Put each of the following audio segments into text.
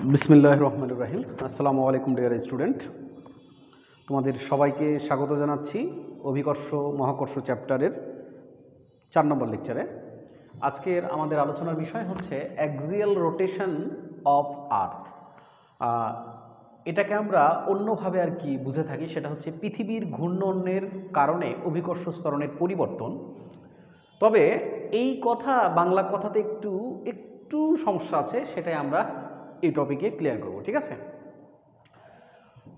বিসমিল্লাহির রহমানির রহিম। আসসালামু আলাইকুম ডিয়ার স্টুডেন্ট, তোমাদের সবাইকে স্বাগত জানাচ্ছি অভিকর্ষ মহাকর্ষ চ্যাপ্টারের 4 নম্বর লেকচারে। আজকের আমাদের আলোচনার বিষয় হচ্ছে অ্যাক্সিয়াল রোটেশন অফ আর্থ। এটাকে আমরা অন্যভাবে আর কি বুঝে থাকি, সেটা হচ্ছে পৃথিবীর ঘূর্ণনের কারণে অভিকর্ষ ত্বরণের পরিবর্তন। তবে এই কথা বাংলা কথাতে একটু সমস্যা আছে, সেটাই আমরা এই টপিকে ক্লিয়ার করব, ঠিক আছে?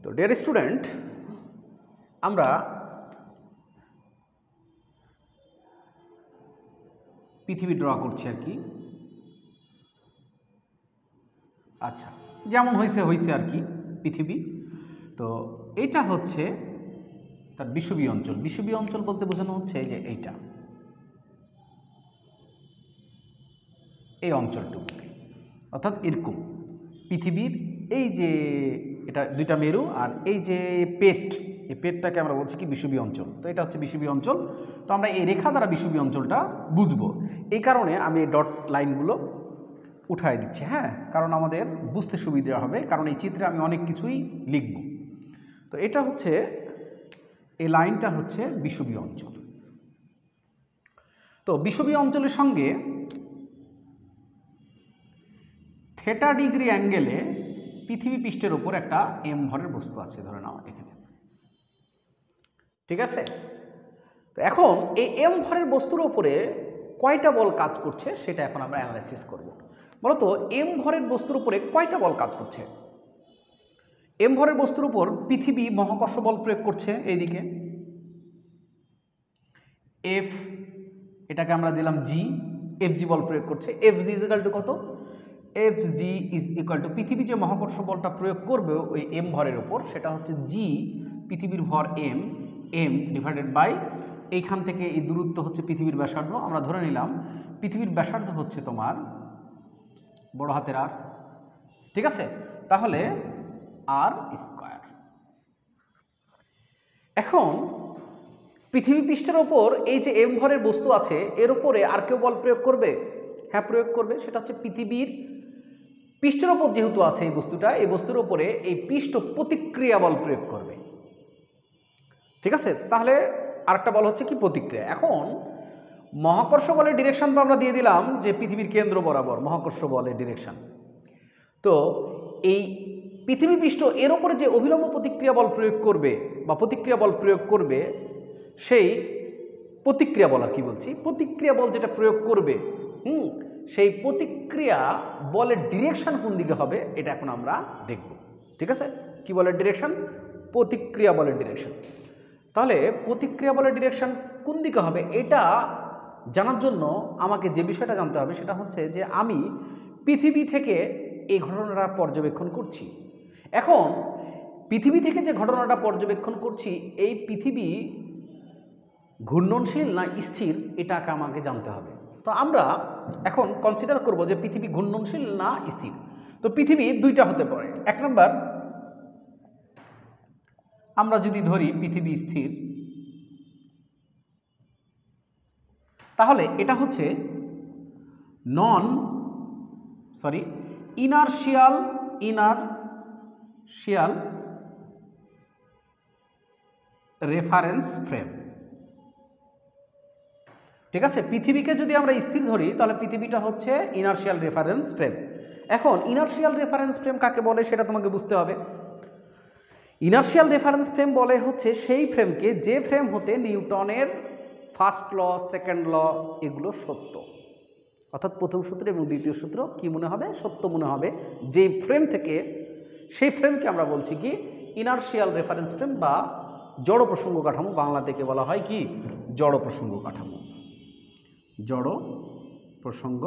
তো ডিয়ার স্টুডেন্ট, আমরা পৃথিবী ড্র করছি আর কি। আচ্ছা, যেমন হয়েছে আর কি পৃথিবী। তো এটা হচ্ছে তার বিষুবীয় অঞ্চল। বিষুবীয় অঞ্চল বলতে বোঝানো হচ্ছে যে এইটা, এই অঞ্চলটুকুকে, অর্থাৎ এরকম পৃথিবীর এই যে এটা দুইটা মেরু আর এই যে পেট, এই পেটটাকে আমরা বলছি কি বিষুবীয় অঞ্চল। তো এটা হচ্ছে বিষুবীয় অঞ্চল। তো আমরা এই রেখা দ্বারা বিষুবীয় অঞ্চলটা বুঝবো। এই কারণে আমি এই ডট লাইনগুলো উঠায় দিচ্ছি, হ্যাঁ, কারণ আমাদের বুঝতে সুবিধা হবে, কারণ এই চিত্রে আমি অনেক কিছুই লিখব। তো এটা হচ্ছে, এই লাইনটা হচ্ছে বিষুবীয় অঞ্চল। তো বিষুবীয় অঞ্চলের সঙ্গে থিটা ডিগ্রি অ্যাঙ্গেলে পৃথিবী পৃষ্ঠের উপর একটা এম ভরের বস্তু আছে, ধরে নাও এখানে, ঠিক আছে? তো এখন এই এম ভরের বস্তুর উপরে কয়টা বল কাজ করছে সেটা এখন আমরা অ্যানালাইসিস করব। বলতো এম ভরের বস্তুর উপরে কয়টা বল কাজ করছে? এম ভরের বস্তুর উপর পৃথিবী মহাকর্ষ বল প্রয়োগ করছে এইদিকে, এফ, এটাকে আমরা দিলাম জি, এফ জি বল প্রয়োগ করছে। F G is equal to কত? F G is equal to পৃথিবী যে মহাকর্ষ বলটা প্রয়োগ করবে ওই এম ভরের উপর, সেটা হচ্ছে জি, পৃথিবীর ভর এম, এম ডিভাইডেড বাই এইখান থেকে এই দূরত্ব হচ্ছে পৃথিবীর ব্যাসার্ধ। আমরা ধরে নিলাম পৃথিবীর ব্যাসার্ধ হচ্ছে তোমার বড় হাতের আর, ঠিক আছে? তাহলে আর স্কয়ার। এখন পৃথিবী পৃষ্ঠের ওপর এই যে এম ভরের বস্তু আছে, এর উপরে আর কেউ বল প্রয়োগ করবে? হ্যাঁ, প্রয়োগ করবে। সেটা হচ্ছে পৃথিবীর পৃষ্ঠের ওপর যেহেতু আছে এই বস্তুটা, এই বস্তুর ওপরে এই পৃষ্ঠ প্রতিক্রিয়া বল প্রয়োগ করবে, ঠিক আছে? তাহলে আরেকটা বল হচ্ছে কি প্রতিক্রিয়া। এখন মহাকর্ষ বলের ডিরেকশন তো আমরা দিয়ে দিলাম যে পৃথিবীর কেন্দ্র বরাবর মহাকর্ষ বলের ডিরেকশন। তো এই পৃথিবী পৃষ্ঠ এর ওপরে যে অভিলম্ব প্রতিক্রিয়া বল প্রয়োগ করবে বা প্রতিক্রিয়া বল প্রয়োগ করবে, সেই প্রতিক্রিয়া বল আর কি বলছি, প্রতিক্রিয়া বল যেটা প্রয়োগ করবে, সেই প্রতিক্রিয়া বলের ডিরেকশন কোন দিকে হবে এটা এখন আমরা দেখব, ঠিক আছে? কি বলের ডিরেকশন? প্রতিক্রিয়া বলের ডিরেকশন। তাহলে প্রতিক্রিয়া বলের ডিরেকশন কোন দিকে হবে এটা জানার জন্য আমাকে যে বিষয়টা জানতে হবে সেটা হচ্ছে যে আমি পৃথিবী থেকে এই ঘটনাটা পর্যবেক্ষণ করছি। এখন পৃথিবী থেকে যে ঘটনাটা পর্যবেক্ষণ করছি, এই পৃথিবী ঘূর্ণনশীল না স্থির এটাকে আমাকে জানতে হবে। তো আমরা এখন কনসিডার করব যে পৃথিবী ঘূর্ণনশীল না স্থির। তো পৃথিবী দুইটা হতে পারে। এক নম্বর, আমরা যদি ধরি পৃথিবী স্থির, তাহলে এটা হচ্ছে ইনারশিয়াল রেফারেন্স ফ্রেম, ঠিক আছে? পৃথিবীকে যদি আমরা স্থির ধরি তাহলে পৃথিবীটা হচ্ছে ইনারশিয়াল রেফারেন্স ফ্রেম। এখন ইনারশিয়াল রেফারেন্স ফ্রেম কাকে বলে সেটা তোমাকে বুঝতে হবে। ইনারশিয়াল রেফারেন্স ফ্রেম বলে হচ্ছে সেই ফ্রেমকে যে ফ্রেম হতে নিউটনের ফার্স্ট ল, সেকেন্ড ল এগুলো সত্য, অর্থাৎ প্রথম সূত্র এবং দ্বিতীয় সূত্র কি মনে হবে? সত্য মনে হবে। যে ফ্রেম থেকে, সেই ফ্রেমকে আমরা বলছি কি ইনারশিয়াল রেফারেন্স ফ্রেম বা জড় প্রসঙ্গ কাঠামো। বাংলা থেকে বলা হয় কি জড় প্রসঙ্গ কাঠামো, জড় প্রসঙ্গ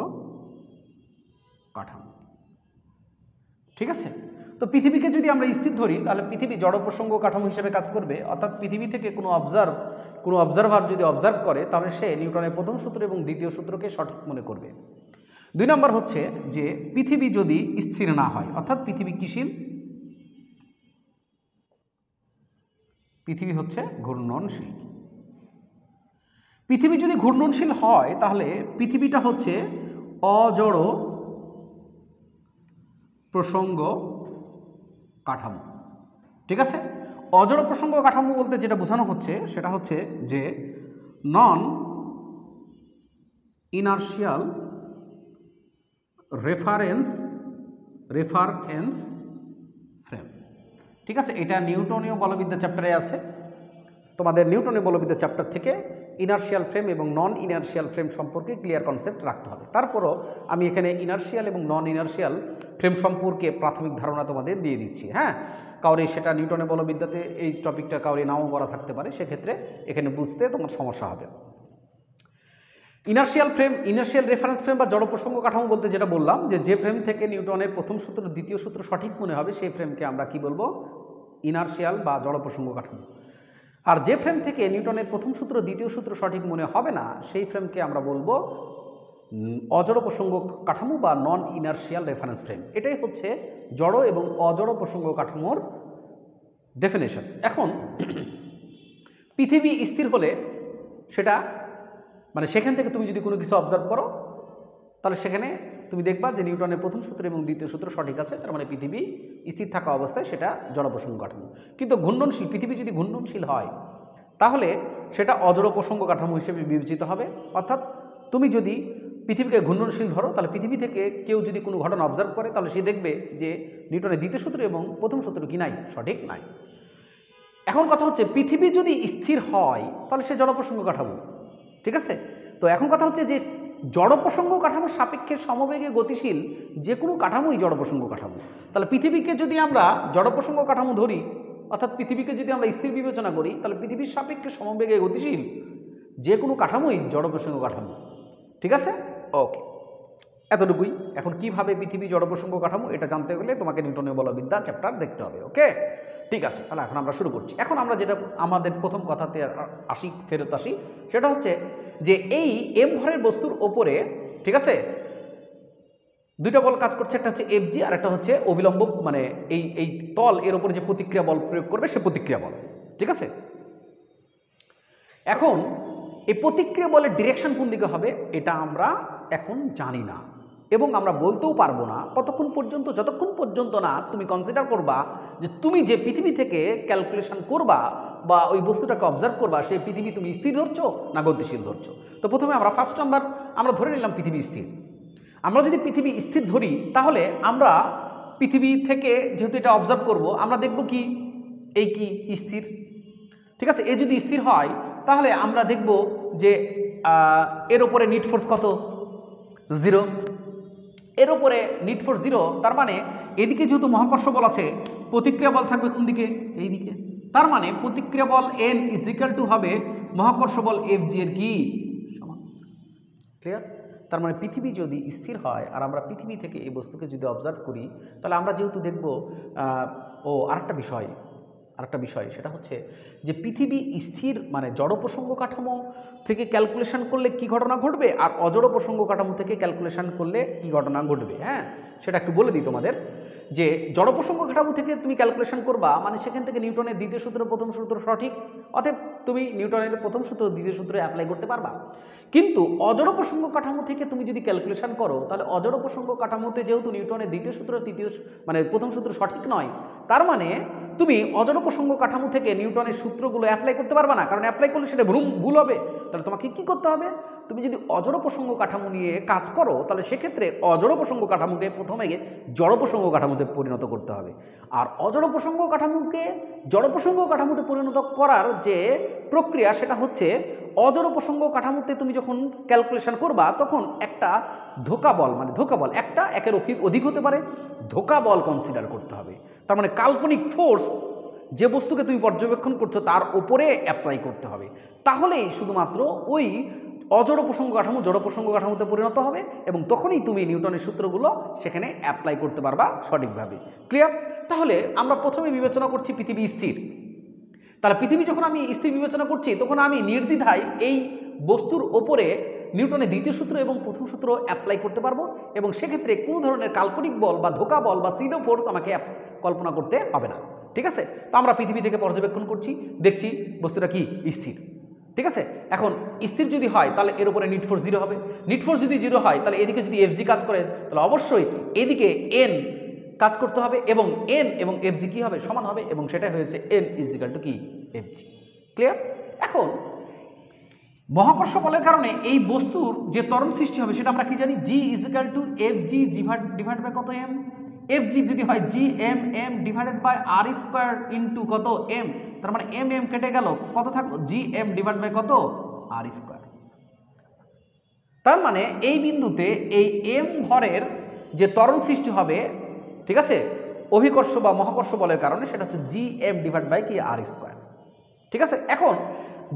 কাঠামো, ঠিক আছে? তো পৃথিবীকে যদি আমরা স্থির ধরি তাহলে পৃথিবী জড় প্রসঙ্গ কাঠামো হিসেবে কাজ করবে, অর্থাৎ পৃথিবী থেকে কোনো অবজারভার যদি অবজার্ভ করে তাহলে সে নিউটনের প্রথম সূত্র এবং দ্বিতীয় সূত্রকে সঠিক মনে করবে। দুই নম্বর হচ্ছে যে পৃথিবী যদি স্থির না হয়, অর্থাৎ পৃথিবী কিশীল, পৃথিবী হচ্ছে ঘূর্ণনশীল। পৃথিবী যদি ঘূর্ণনশীল হয় তাহলে পৃথিবীটা হচ্ছে অজড় প্রসঙ্গ কাঠামো। ঠিক আছে, অজড় প্রসঙ্গ কাঠামো বলতে যেটা বোঝানো হচ্ছে সেটা হচ্ছে যে নন ইনার্শিয়াল রেফারেন্স ফ্রেম। ঠিক আছে, এটা নিউটনীয় বলবিদ্যা চ্যাপ্টারে আছে। তোমাদের নিউটনীয় বলবিদ্যা চ্যাপ্টার থেকে ইনার্শিয়াল ফ্রেম এবং নন ইনার্শিয়াল ফ্রেম সম্পর্কে ক্লিয়ার কনসেপ্ট রাখতে হবে। তারপরও আমি এখানে ইনার্শিয়াল এবং নন ইনার্শিয়াল ফ্রেম সম্পর্কে প্রাথমিক ধারণা তোমাদের দিয়ে দিচ্ছি। হ্যাঁ, কাউরে সেটা নিউটনের বলবিদ্যাতে এই টপিকটা কাউরে নাও করা থাকতে পারে, সেক্ষেত্রে এখানে বুঝতে তোমার সমস্যা হবে। Inertial frame, inertial reference frame বা জড় প্রসঙ্গ কাঠামো বলতে যেটা বললাম যে ফ্রেম থেকে নিউটনের প্রথম সূত্র দ্বিতীয় সূত্র সঠিক মনে হবে সেই ফ্রেমকে আমরা কি বলবো? ইনার্শিয়াল বা জড় প্রসঙ্গ কাঠামো। আর যে ফ্রেম থেকে নিউটনের প্রথম সূত্র দ্বিতীয় সূত্র সঠিক মনে হবে না সেই ফ্রেমকে আমরা বলবো অজড় প্রসঙ্গ কাঠামো বা নন ইনার্শিয়াল রেফারেন্স ফ্রেম। এটাই হচ্ছে জড় এবং অজড় প্রসঙ্গ কাঠামোর ডেফিনেশন। এখন পৃথিবী স্থির হলে সেটা মানে সেখান থেকে তুমি যদি কোনো কিছু অবজার্ভ করো তাহলে সেখানে তুমি দেখবা যে নিউটনের প্রথম সূত্র এবং দ্বিতীয় সূত্র সঠিক আছে, তার মানে পৃথিবী স্থির থাকা অবস্থায় সেটা জড় প্রসঙ্গ কাঠামো। কিন্তু ঘূর্ণনশীল, পৃথিবী যদি ঘূর্ণনশীল হয় তাহলে সেটা অজড় প্রসঙ্গ কাঠামো হিসেবে বিবেচিত হবে। অর্থাৎ তুমি যদি পৃথিবীকে ঘূর্ণনশীল ধরো তাহলে পৃথিবী থেকে কেউ যদি কোনো ঘটনা অবজার্ভ করে তাহলে সে দেখবে যে নিউটনের দ্বিতীয় সূত্র এবং প্রথম সূত্র কি নাই, সঠিক নাই। এখন কথা হচ্ছে পৃথিবী যদি স্থির হয় তাহলে সে জড় প্রসঙ্গ কাঠামো। ঠিক আছে, তো এখন কথা হচ্ছে যে জড় প্রসঙ্গ কাঠামোর সাপেক্ষে সমবেগে গতিশীল যে কোনো কাঠামোই জড় প্রসঙ্গ কাঠামো। তাহলে পৃথিবীকে যদি আমরা জড় প্রসঙ্গ কাঠামো ধরি, অর্থাৎ পৃথিবীকে যদি আমরা স্থির বিবেচনা করি তাহলে পৃথিবীর সাপেক্ষে সমবেগে গতিশীল যে কোনো কাঠামোই জড় প্রসঙ্গ কাঠামো। ঠিক আছে, ওকে, এতটুকুই। এখন কিভাবে পৃথিবী জড় প্রসঙ্গ কাঠামো এটা জানতে গেলে তোমাকে নিউটনীয় বলবিদ্যা চ্যাপ্টার দেখতে হবে। ওকে, ঠিক আছে, তাহলে এখন আমরা শুরু করছি। এখন আমরা যেটা আমাদের প্রথম কথাতে ফেরত আসি, সেটা হচ্ছে যে এই এম ভরের বস্তুর ওপরে, ঠিক আছে, দুইটা বল কাজ করছে, একটা হচ্ছে এফজি আর একটা হচ্ছে অবিলম্ব, মানে এই তল এর উপরে যে প্রতিক্রিয়া বল প্রয়োগ করবে সে প্রতিক্রিয়া বল। ঠিক আছে, এখন এই প্রতিক্রিয়া বলের ডিরেকশন কোন দিকে হবে এটা আমরা এখন জানি না এবং আমরা বলতেও পারবো না যতক্ষণ পর্যন্ত না তুমি কনসিডার করবা যে তুমি যে পৃথিবী থেকে ক্যালকুলেশন করবা বা ওই বস্তুটাকে অবজার্ভ করবা সেই পৃথিবী তুমি স্থির ধরছো না গতিশীল ধরছো। তো প্রথমে আমরা ফার্স্ট নাম্বার আমরা ধরে নিলাম পৃথিবী স্থির। আমরা যদি পৃথিবী স্থির ধরি তাহলে আমরা পৃথিবী থেকে যেহেতু এটা অবজার্ভ করব আমরা দেখব কি এই কি স্থির। ঠিক আছে, এ যদি স্থির হয় তাহলে আমরা দেখব যে এর ওপরে নিট ফোর্স কত? 0। এর ওপরে নিট ফোর্স 0, তার মানে এদিকে যেহেতু মহাকর্ষ বল আছে প্রতিক্রিয়া বল থাকবে কোন দিকে? এই দিকে। তার মানে প্রতিক্রিয়া বল N = হবে মহাকর্ষ বল Fg এর কি সমান। ক্লিয়ার? তার মানে পৃথিবী যদি স্থির হয় আর আমরা পৃথিবী থেকে এই বস্তুকে যদি অবজার্ভ করি তাহলে আমরা যেহেতু দেখব আরেকটা বিষয় সেটা হচ্ছে যে পৃথিবী স্থির মানে জড় প্রসঙ্গ কাঠামো থেকে ক্যালকুলেশন করলে কি ঘটনা ঘটবে আর অজড় প্রসঙ্গ কাঠামো থেকে ক্যালকুলেশন করলে কি ঘটনা ঘটবে। হ্যাঁ, সেটা একটু বলে দিই তোমাদের যে জড় প্রসঙ্গ কাঠামো থেকে তুমি ক্যালকুলেশন করবা মানে সেখান থেকে নিউটনের দ্বিতীয় সূত্র প্রথম সূত্র সঠিক, অতএব তুমি নিউটনের প্রথম সূত্র দ্বিতীয় সূত্র অ্যাপ্লাই করতে পারবা। কিন্তু অজড় প্রসঙ্গ কাঠামো থেকে তুমি যদি ক্যালকুলেশন করো তাহলে অজড় প্রসঙ্গ কাঠামোতে যেহেতু নিউটনের দ্বিতীয় সূত্র প্রথম সূত্র সঠিক নয়, তার মানে তুমি অজড় প্রসঙ্গ কাঠামো থেকে নিউটনের সূত্রগুলো অ্যাপ্লাই করতে পারবে না, কারণ অ্যাপ্লাই করলে সেটা ভুল হবে। তাহলে তোমাকে কি করতে হবে? তুমি যদি অজড় প্রসঙ্গ কাঠামো নিয়ে কাজ করো তাহলে সেক্ষেত্রে অজড় প্রসঙ্গ কাঠামোকে প্রথমে জড় প্রসঙ্গ কাঠামোতে পরিণত করতে হবে। আর অজড় প্রসঙ্গ কাঠামোকে জড় প্রসঙ্গ কাঠামোতে পরিণত করার যে প্রক্রিয়া সেটা হচ্ছে অজড় প্রসঙ্গ কাঠামোতে তুমি যখন ক্যালকুলেশন করবা তখন একটা ধোঁকা বল একটা একের অধিক হতে পারে ধোঁকা বল কনসিডার করতে হবে। তার মানে কাল্পনিক ফোর্স যে বস্তুকে তুমি পর্যবেক্ষণ করছো তার উপরে অ্যাপ্লাই করতে হবে, তাহলেই শুধুমাত্র ওই অজড় প্রসঙ্গ কাঠামো জড় প্রসঙ্গ কাঠামোতে পরিণত হবে এবং তখনই তুমি নিউটনের সূত্রগুলো সেখানে অ্যাপ্লাই করতে পারবা সঠিকভাবে। ক্লিয়ার? তাহলে আমরা প্রথমে বিবেচনা করছি পৃথিবী স্থির। তাহলে পৃথিবী যখন আমি স্থির বিবেচনা করছি তখন আমি নির্দ্বিধায় এই বস্তুর ওপরে নিউটনের দ্বিতীয় সূত্র এবং প্রথম সূত্র অ্যাপ্লাই করতে পারবো এবং সেক্ষেত্রে কোনো ধরনের কাল্পনিক বল বা ধোঁকা বল বা সিডো ফোর্স আমাকে কল্পনা করতে হবে না। ঠিক আছে, তো আমরা পৃথিবী থেকে পর্যবেক্ষণ করছি, দেখছি বস্তুটা কি স্থির। ঠিক আছে, এখন স্থির যদি হয় তাহলে এর উপরে নিট ফোর্স 0 হবে। নিট ফোর্স যদি 0 হয় তাহলে এদিকে যদি Fg কাজ করে তাহলে অবশ্যই এদিকে N কাজ করতে হবে এবং এন এবং এফ জি কী হবে সমান হবে এবং সেটাই হয়েছে এন ইজ ইকাল টু কি এফ জি। ক্লিয়ার? এখন মহাকর্ষ বলের কারণে এই বস্তুর যে ত্বরণ সৃষ্টি হবে সেটা আমরা কি জানি, G is equal to F G divide by কত এম, এফ জি যদি হয় G M M divided by R square into কত এম, তার মানে এম এম কেটে গেল, কত থাকলো জি এম ডিভাইড বাই কত আর স্কোয়ার। তার মানে এই বিন্দুতে এই এম ভরের যে ত্বরণ সৃষ্টি হবে, ঠিক আছে, অভিকর্ষ বা মহাকর্ষ বলের কারণে, সেটা হচ্ছে জি এম ডিভাইড বাই কি আর স্কোয়ার। ঠিক আছে? এখন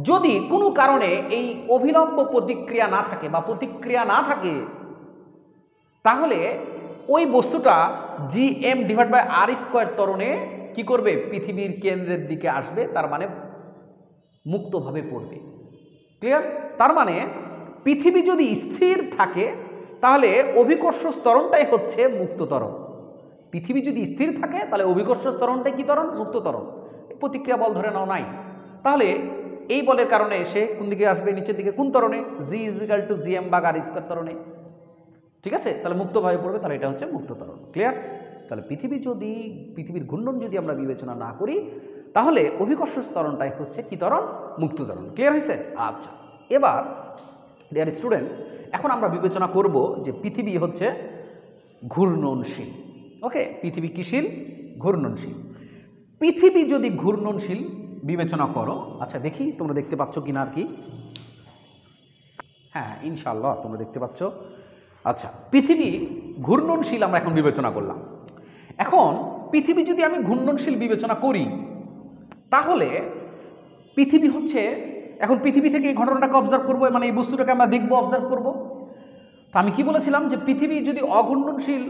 যদি কোনো কারণে এই অভিলম্ব প্রতিক্রিয়া না থাকে বা প্রতিক্রিয়া না থাকে, তাহলে ওই বস্তুটা G M divide by R square ত্বরণে কি করবে, পৃথিবীর কেন্দ্রের দিকে আসবে, তার মানে মুক্তভাবে পড়বে। ক্লিয়ার? তার মানে পৃথিবী যদি স্থির থাকে তাহলে অভিকর্ষ ত্বরণটাই হচ্ছে মুক্ত ত্বরণ। পৃথিবী যদি স্থির থাকে তাহলে অভিকর্ষ ত্বরণটাই কি ত্বরণ, মুক্ত ত্বরণ। প্রতিক্রিয়া বল ধরে নাও নাই, তাহলে এই বলের কারণে এসে কোন দিকে আসবে, নিচের দিকে, কোন ত্বরণে, G is equal to G M ভাগ আর স্কোয়ার ত্বরণে। ঠিক আছে? তাহলে মুক্তভাবে পড়বে, তাহলে এটা হচ্ছে মুক্ত ত্বরণ। ক্লিয়ার? তাহলে পৃথিবীর ঘূর্ণন যদি আমরা বিবেচনা না করি তাহলে অভিকর্ষ ত্বরণটাই হচ্ছে কি ত্বরণ, মুক্ত ত্বরণ। ক্লিয়ার হয়েছে? আচ্ছা, এবার ডিয়ার স্টুডেন্ট, এখন আমরা বিবেচনা করব যে পৃথিবী হচ্ছে ঘূর্ণনশীল। ওকে, পৃথিবী কিশীল, ঘূর্ণনশীল। পৃথিবী যদি ঘূর্ণনশীল বিবেচনা করো, আচ্ছা দেখি তোমরা দেখতে পাচ্ছ কিনা আর কি। হ্যাঁ, ইনশাআল্লাহ তোমরা দেখতে পাচ্ছ। আচ্ছা, পৃথিবী ঘূর্ণনশীল আমরা এখন বিবেচনা করলাম। এখন পৃথিবী যদি আমি ঘূর্ণনশীল বিবেচনা করি তাহলে পৃথিবী হচ্ছে, এখন পৃথিবী থেকে এই ঘটনাটাকে অবজার্ভ করবো, মানে এই বস্তুটাকে আমরা দেখবো, অবজার্ভ করবো। তো আমি কি বলেছিলাম যে পৃথিবী যদি অঘূর্ণনশীল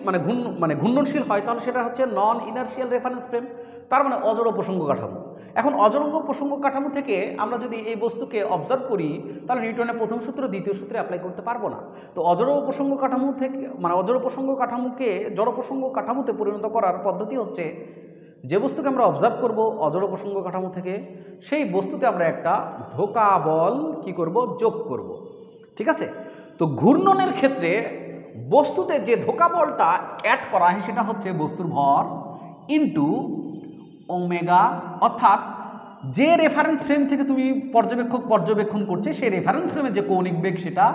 মানে ঘূর্ণনশীল হয় তাহলে সেটা হচ্ছে নন ইনার্শিয়াল রেফারেন্স ফ্রেম, তার মানে অজড় প্রসঙ্গ কাঠামো। এখন অজড় প্রসঙ্গ কাঠামো থেকে আমরা যদি এই বস্তুকে অবজার্ভ করি তাহলে নিউটনের প্রথম সূত্র দ্বিতীয় সূত্রে অ্যাপ্লাই করতে পারবো না। তো অজড় প্রসঙ্গ কাঠামো থেকে, মানে অজড় প্রসঙ্গ কাঠামোকে জড় প্রসঙ্গ কাঠামোতে পরিণত করার পদ্ধতি হচ্ছে, যে বস্তুকে আমরা অবজার্ভ করব অজড় প্রসঙ্গ কাঠামো থেকে, সেই বস্তুতে আমরা একটা ধোঁকা বল কি করব, যোগ করব। ঠিক আছে? তো ঘূর্ণনের ক্ষেত্রে বস্তুতে যে ধোঁকা বলটা অ্যাড করা হয় সেটা হচ্ছে বস্তুর ভর ইন্টু ওমেগা, অর্থাৎ যে রেফারেন্স ফ্রেম থেকে তুমি পর্যবেক্ষণ করছে সেই রেফারেন্স ফ্রেমের যে কৌণিক বেগ সেটা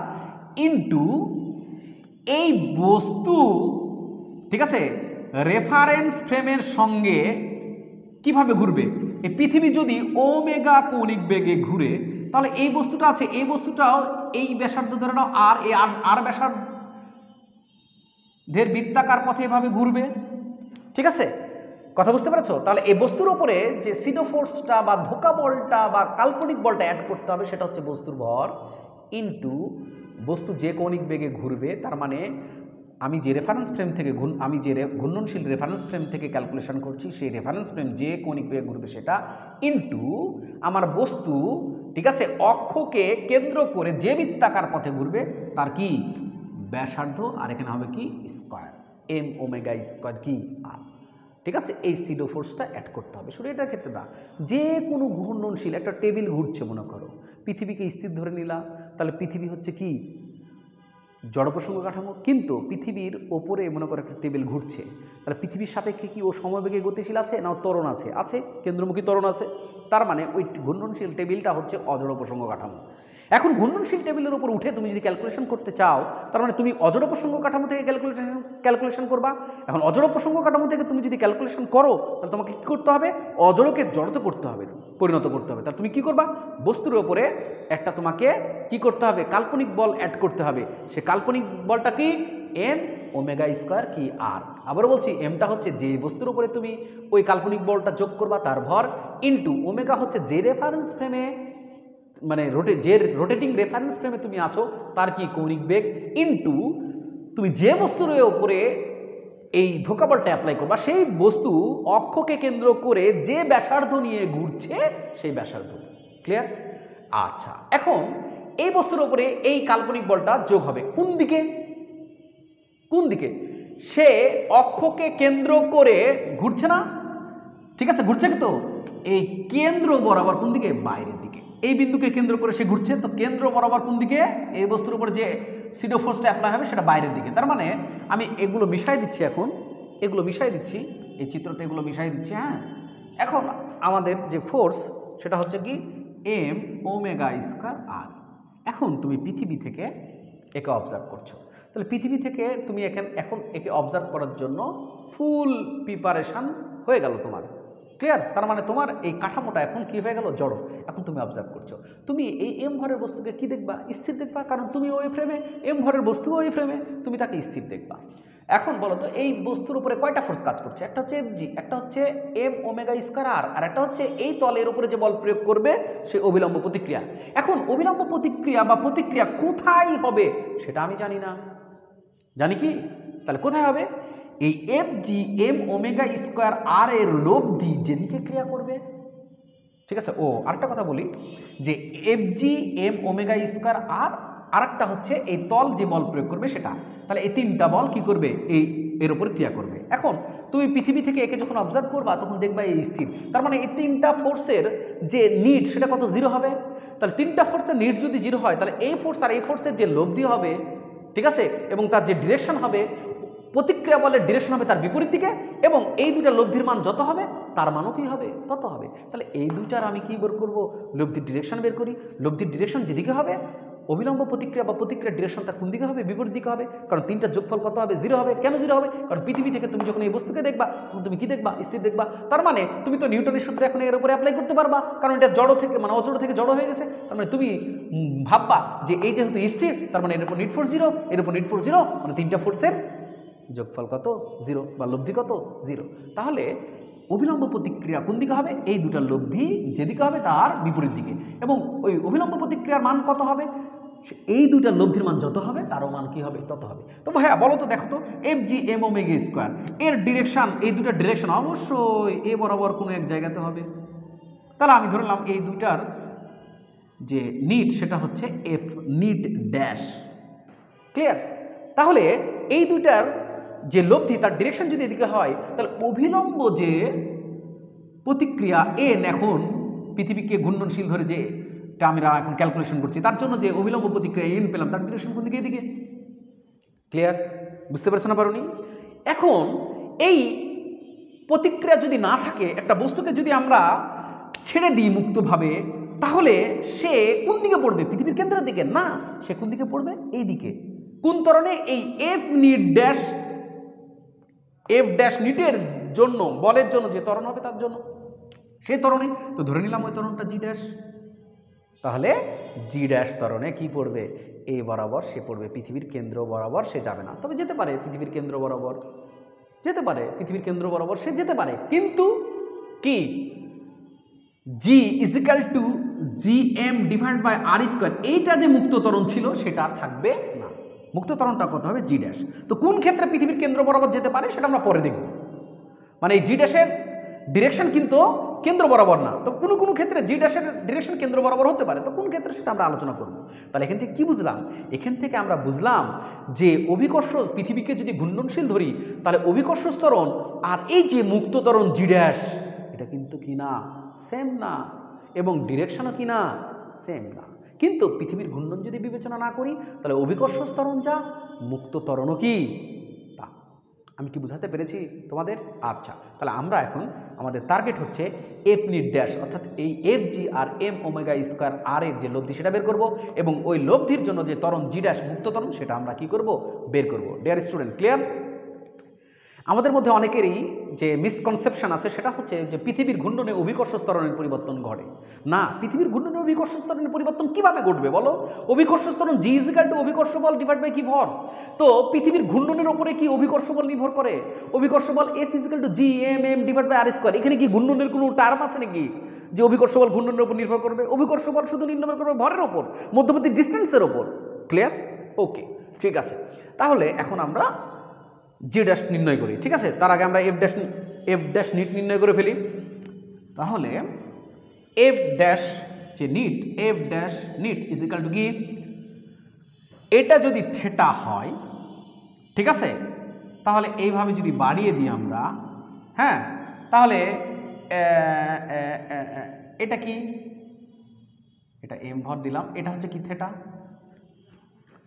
ইন্টু এই বস্তু, ঠিক আছে, রেফারেন্স ফ্রেমের সঙ্গে কিভাবে ঘুরবে। এই পৃথিবী যদি ওমেগা কৌণিক বেগে ঘুরে তাহলে এই বস্তুটা আছে, এই বস্তুটাও এই ব্যাসার্ধ ধরে নাও আর, এই আর ব্যাসার্ধের বৃত্তাকার পথে এভাবে ঘুরবে। ঠিক আছে? কথা বুঝতে পেরেছো? তাহলে এই বস্তুর উপরে যে সিডো ফোর্সটা বা ধোঁকা বলটা বা কাল্পনিক বলটা অ্যাড করতে হবে সেটা হচ্ছে বস্তুর ভর ইন্টু বস্তু যে কৌণিক বেগে ঘুরবে, তার মানে আমি যে রেফারেন্স ফ্রেম থেকে ঘূর্ণনশীল রেফারেন্স ফ্রেম থেকে ক্যালকুলেশন করছি সেই রেফারেন্স ফ্রেম যে কৌণিক বেগে ঘুরবে সেটা ইন্টু আমার বস্তু, ঠিক আছে, অক্ষকে কেন্দ্র করে যে বৃত্তাকার পথে ঘুরবে তার কি ব্যাসার্ধ, আর এখানে হবে কি স্কয়ার, এম ওমেগা স্কয়ার কি আর। ঠিক আছে? এই সিডো ফোর্সটা অ্যাড করতে হবে। শুধু এটার ক্ষেত্রে না, যে কোনো ঘূর্ণনশীল একটা টেবিল ঘুরছে মনে করো, পৃথিবীকে স্থির ধরে নিলাম, তাহলে পৃথিবী হচ্ছে কি জড় প্রসঙ্গ কাঠামো, কিন্তু পৃথিবীর ওপরে মনে করো একটা টেবিল ঘুরছে, তাহলে পৃথিবীর সাপেক্ষে কি ও সময়বেগে গতিশীল আছে না ত্বরণ আছে? আছে, কেন্দ্রমুখী ত্বরণ আছে। তার মানে ওই ঘূর্ণনশীল টেবিলটা হচ্ছে অজড় প্রসঙ্গ কাঠামো। এখন ঘূর্ণনশীল টেবিলের উপর উঠে তুমি যদি ক্যালকুলেশন করতে চাও তার মানে তুমি অজড় প্রসঙ্গ কাঠামো থেকে ক্যালকুলেশন করবা। এখন অজড় প্রসঙ্গ কাঠামো থেকে তুমি যদি ক্যালকুলেশন করো তাহলে তোমাকে কী করতে হবে, অজড়কে জড়তে করতে হবে, পরিণত করতে হবে। তাহলে তুমি কি করবা, বস্তুর ওপরে একটা তোমাকে কি করতে হবে, কাল্পনিক বল অ্যাড করতে হবে। সে কাল্পনিক বলটা কি, এম ওমেগা স্কোয়ার কি আর। আবারও বলছি, এমটা হচ্ছে যে বস্তুর উপরে তুমি ওই কাল্পনিক বলটা যোগ করবা তার ভর, ইন্টু ওমেগা হচ্ছে যে রেফারেন্স ফ্রেমে, মানে যে রোটেটিং রেফারেন্স ফ্রেমে তুমি আছো তার কি কৌণিক বেগ, ইন্টু তুমি যে বস্তুর উপরে এই ধোঁকা বলটা অ্যাপ্লাই করবা সেই বস্তু অক্ষকে কেন্দ্র করে যে ব্যাসার্ধ নিয়ে ঘুরছে সেই ব্যাসার্ধ। ক্লিয়ার? আচ্ছা, এখন এই বস্তুর উপরে এই কাল্পনিক বলটা যোগ হবে কোন দিকে, কোন দিকে, সে অক্ষকে কেন্দ্র করে ঘুরছে না? ঠিক আছে, ঘুরছে কিন্তু এই কেন্দ্র বরাবর কোন দিকে, বাইরের দিকে। এই বিন্দুকে কেন্দ্র করে সে ঘুরছে, তো কেন্দ্র বরাবর কোন দিকে, এই বস্তুর উপর যে সিডো ফোর্সটা অ্যাপ্লাই হবে সেটা বাইরের দিকে। তার মানে আমি এগুলো মিশাই দিচ্ছি এখন, এগুলো মিশাই দিচ্ছি, এই চিত্রতে এগুলো মিশাই দিচ্ছি। হ্যাঁ, এখন আমাদের যে ফোর্স সেটা হচ্ছে কি এম ওমেগা স্কয়ার আর। এখন তুমি পৃথিবী থেকে একে অবজার্ভ করছো, তাহলে পৃথিবী থেকে তুমি এখন একে অবজার্ভ করার জন্য ফুল প্রিপারেশান হয়ে গেল তোমার। ক্লিয়ার? তার মানে তোমার এই কাঠামোটা এখন কি হয়ে গেল? জড়। এখন তুমি অবজার্ভ করছো, তুমি এই এম ভরের বস্তুকে কি দেখবা? স্থির দেখবা, কারণ তুমি ওই ফ্রেমে, এম ভরের বস্তু ওই ফ্রেমে, তুমি তাকে স্থির দেখবা। এখন বলো তো এই বস্তুর উপরে কয়টা ফোর্স কাজ করছে? একটা হচ্ছে এফ জি, একটা হচ্ছে এম ওমেগা স্কয়ার আর, আর একটা হচ্ছে এই তলের উপরে যে বল প্রয়োগ করবে সে অবিলম্ব প্রতিক্রিয়া। এখন অবিলম্ব প্রতিক্রিয়া বা প্রতিক্রিয়া কোথায় হবে সেটা আমি জানি না। জানি কি? তাহলে কোথায় হবে? এই F G M omega square R এর লব্ধি যেদিকে ক্রিয়া করবে। ঠিক আছে? ও আরেকটা কথা বলি যে F G M omega square R, আরেকটা হচ্ছে এই তল যে বল প্রয়োগ করবে সেটা। তাহলে এই তিনটা বল কি করবে? এর উপর ক্রিয়া করবে। এখন তুমি পৃথিবী থেকে একে যখন অবজার্ভ করবা তখন দেখবা এই স্থির। তার মানে এই তিনটা ফোর্সের যে নিট সেটা কত? জিরো হবে। তাহলে তিনটা ফোর্সের নিট যদি জিরো হয় তাহলে এই ফোর্স আর এই ফোর্সের যে লব্ধি হবে, ঠিক আছে, এবং তার যে ডিরেকশন হবে, প্রতিক্রিয়া বলের ডিরেকশন হবে তার বিপরীত দিকে, এবং এই দুইটা লব্ধির মান যত হবে তার মানও কি হবে? তত হবে। তাহলে এই দুইটার আমি কি বের করবো? লব্ধির ডিরেকশন বের করি। লব্ধির ডিরেকশন যেদিকে হবে, অবিলম্ব প্রতিক্রিয়া বা প্রতিক্রিয়ার ডিরেকশন তার কোন দিকে হবে? বিপরীত দিকে হবে। কারণ তিনটার যোগফল কত হবে? জিরো হবে। কেন জিরো হবে? কারণ পৃথিবী থেকে তুমি যখন এই বস্তুকে দেখবা তখন তুমি কি দেখবা? স্থির দেখবা। তার মানে তুমি তো নিউটনের সূত্র এখন এর উপরে অ্যাপ্লাই করতে পারবা, কারণ এটা জড় থেকে মানে অজড় থেকে জড় হয়ে গেছে। তার মানে তুমি ভাববা যে এই যেহেতু স্থির, তার মানে এর উপর নিট ফোর্স জিরো, এর উপর নিট ফোর্স জিরো, মানে তিনটা ফোর্সের যোগফল কত? জিরো, বা লব্ধি কত? জিরো। তাহলে অবিলম্ব প্রতিক্রিয়া কোন দিকে হবে? এই দুটার লব্ধি যেদিকে হবে তার বিপরীত দিকে, এবং ওই অবিলম্ব প্রতিক্রিয়ার মান কত হবে? এই দুইটার লব্ধির মান যত হবে তারও মান কি হবে? তত হবে। তো ভাইয়া বলো তো, দেখো তো F G M omega square এর ডিরেকশন, এই দুটার ডিরেকশন অবশ্যই এ বরাবর কোনো এক জায়গাতে হবে। তাহলে আমি ধরে নিলাম এই দুইটার যে নিট সেটা হচ্ছে এফ নিট ড্যাশ। ক্লিয়ার? তাহলে এই দুইটার যে লব্ধি তার ডিরেকশন যদি এদিকে হয়, তাহলে অভিলম্ব যে প্রতিক্রিয়া এন এখন পৃথিবীকে ঘূর্ণনশীল ধরে যে আমরা এখন ক্যালকুলেশন করছি, তার জন্য যে অবিলম্ব প্রতিক্রিয়া এন পেলাম তার ডিরেকশন কোন দিকে? এদিকে। ক্লিয়ার? বুঝতে পারছো না পারোনি? এখন এই প্রতিক্রিয়া যদি না থাকে, একটা বস্তুকে যদি আমরা ছেড়ে দিই মুক্তভাবে, তাহলে সে কোন দিকে পড়বে? পৃথিবীর কেন্দ্রের দিকে না, সে কোন দিকে পড়বে? এই দিকে। কোন ত্বরণে? এই F net dash, F dash নিটের জন্য, বলের জন্য যে ত্বরণ হবে তার জন্য, সেই ত্বরণে। তো ধরে নিলাম ওই ত্বরণটা জি ড্যাশ। তাহলে জি ড্যাশ ত্বরণে কি পড়বে? এ বরাবর সে পড়বে, পৃথিবীর কেন্দ্র বরাবর সে যাবে না, তবে যেতে পারে পৃথিবীর কেন্দ্র বরাবর, যেতে পারে পৃথিবীর কেন্দ্র বরাবর সে যেতে পারে, কিন্তু কি G is equal to G M divide by R square, এইটা যে মুক্ত ত্বরণ ছিল সেটা আর থাকবে না। মুক্ত ত্বরণটা কত হবে? জি ড্যাশ। তো কোন ক্ষেত্রে পৃথিবীর কেন্দ্র বরাবর যেতে পারে সেটা আমরা পরে দেখব। মানে এই জি ড্যাশের ডিরেকশন কিন্তু কেন্দ্র বরাবর না, তো কোনো কোনো ক্ষেত্রে জি ড্যাশের ডিরেকশন কেন্দ্র বরাবর হতে পারে, তো কোন ক্ষেত্রে সেটা আমরা আলোচনা করব। তাহলে এখান থেকে কি বুঝলাম? এখান থেকে আমরা বুঝলাম যে অভিকর্ষ, পৃথিবীকে যদি ঘূর্ণনশীল ধরি তাহলে অভিকর্ষ ত্বরণ আর এই যে মুক্ত ত্বরণ জি ড্যাশ, এটা কিন্তু কি না? সেম না, এবং ডিরেকশনও কি না? সেম না। কিন্তু পৃথিবীর ঘূর্ণন যদি বিবেচনা না করি তাহলে অভিকর্ষ ত্বরণ যা, মুক্ত ত্বরণও কি তা। আমি কি বুঝাতে পেরেছি তোমাদের? আচ্ছা, তাহলে আমরা এখন আমাদের টার্গেট হচ্ছে এফ নিট ড্যাশ, অর্থাৎ এই এফ জি আর এম ওমেগা স্কয়ার আর এর যে লব্ধি সেটা বের করব, এবং ওই লব্ধির জন্য যে ত্বরণ জি ড্যাশ মুক্ত ত্বরণ সেটা আমরা কি করব? বের করব। Dear student, clear? আমাদের মধ্যে অনেকেরই যে মিসকনসেপশন আছে সেটা হচ্ছে যে পৃথিবীর ঘূর্ণনে অভিকর্ষ ত্বরণের পরিবর্তন ঘটে না। পৃথিবীর ঘূর্ণনে অভিকর্ষ ত্বরণের পরিবর্তন কিভাবে ঘটবে বলো? অভিকর্ষ ত্বরণ জি ইজিক্যাল টু অভিকর্ষ বল ডিভাইড বাই কি ভর। তো পৃথিবীর ঘূর্ণনের উপরে কি অভিকর্ষ বল নির্ভর করে? অভিকর্ষ বল F is equal to G M M divide by R square. এখানে কি ঘূর্ণনের কোনো টার্ম আছে নাকি যে অভিকর্ষ বল ঘূর্ণনের উপর নির্ভর করবে? অভিকর্ষ বল শুধু নির্ভর করবে ভরের ওপর, মধ্যবর্তী ডিস্টেন্সের ওপর। ক্লিয়ার? ওকে, ঠিক আছে। তাহলে এখন আমরা জি ড্যাশ নির্ণয় করি, ঠিক আছে? তার আগে আমরা এফ ড্যাশ নিট নির্ণয় করে ফেলি। তাহলে এফ ড্যাশ যে net, F dash net is equal to কি? এটা যদি থেটা হয়, ঠিক আছে, তাহলে এইভাবে যদি বাড়িয়ে দিই আমরা, হ্যাঁ, তাহলে এটা কি? এটা এম ভর দিলাম, এটা হচ্ছে কি? থেটা।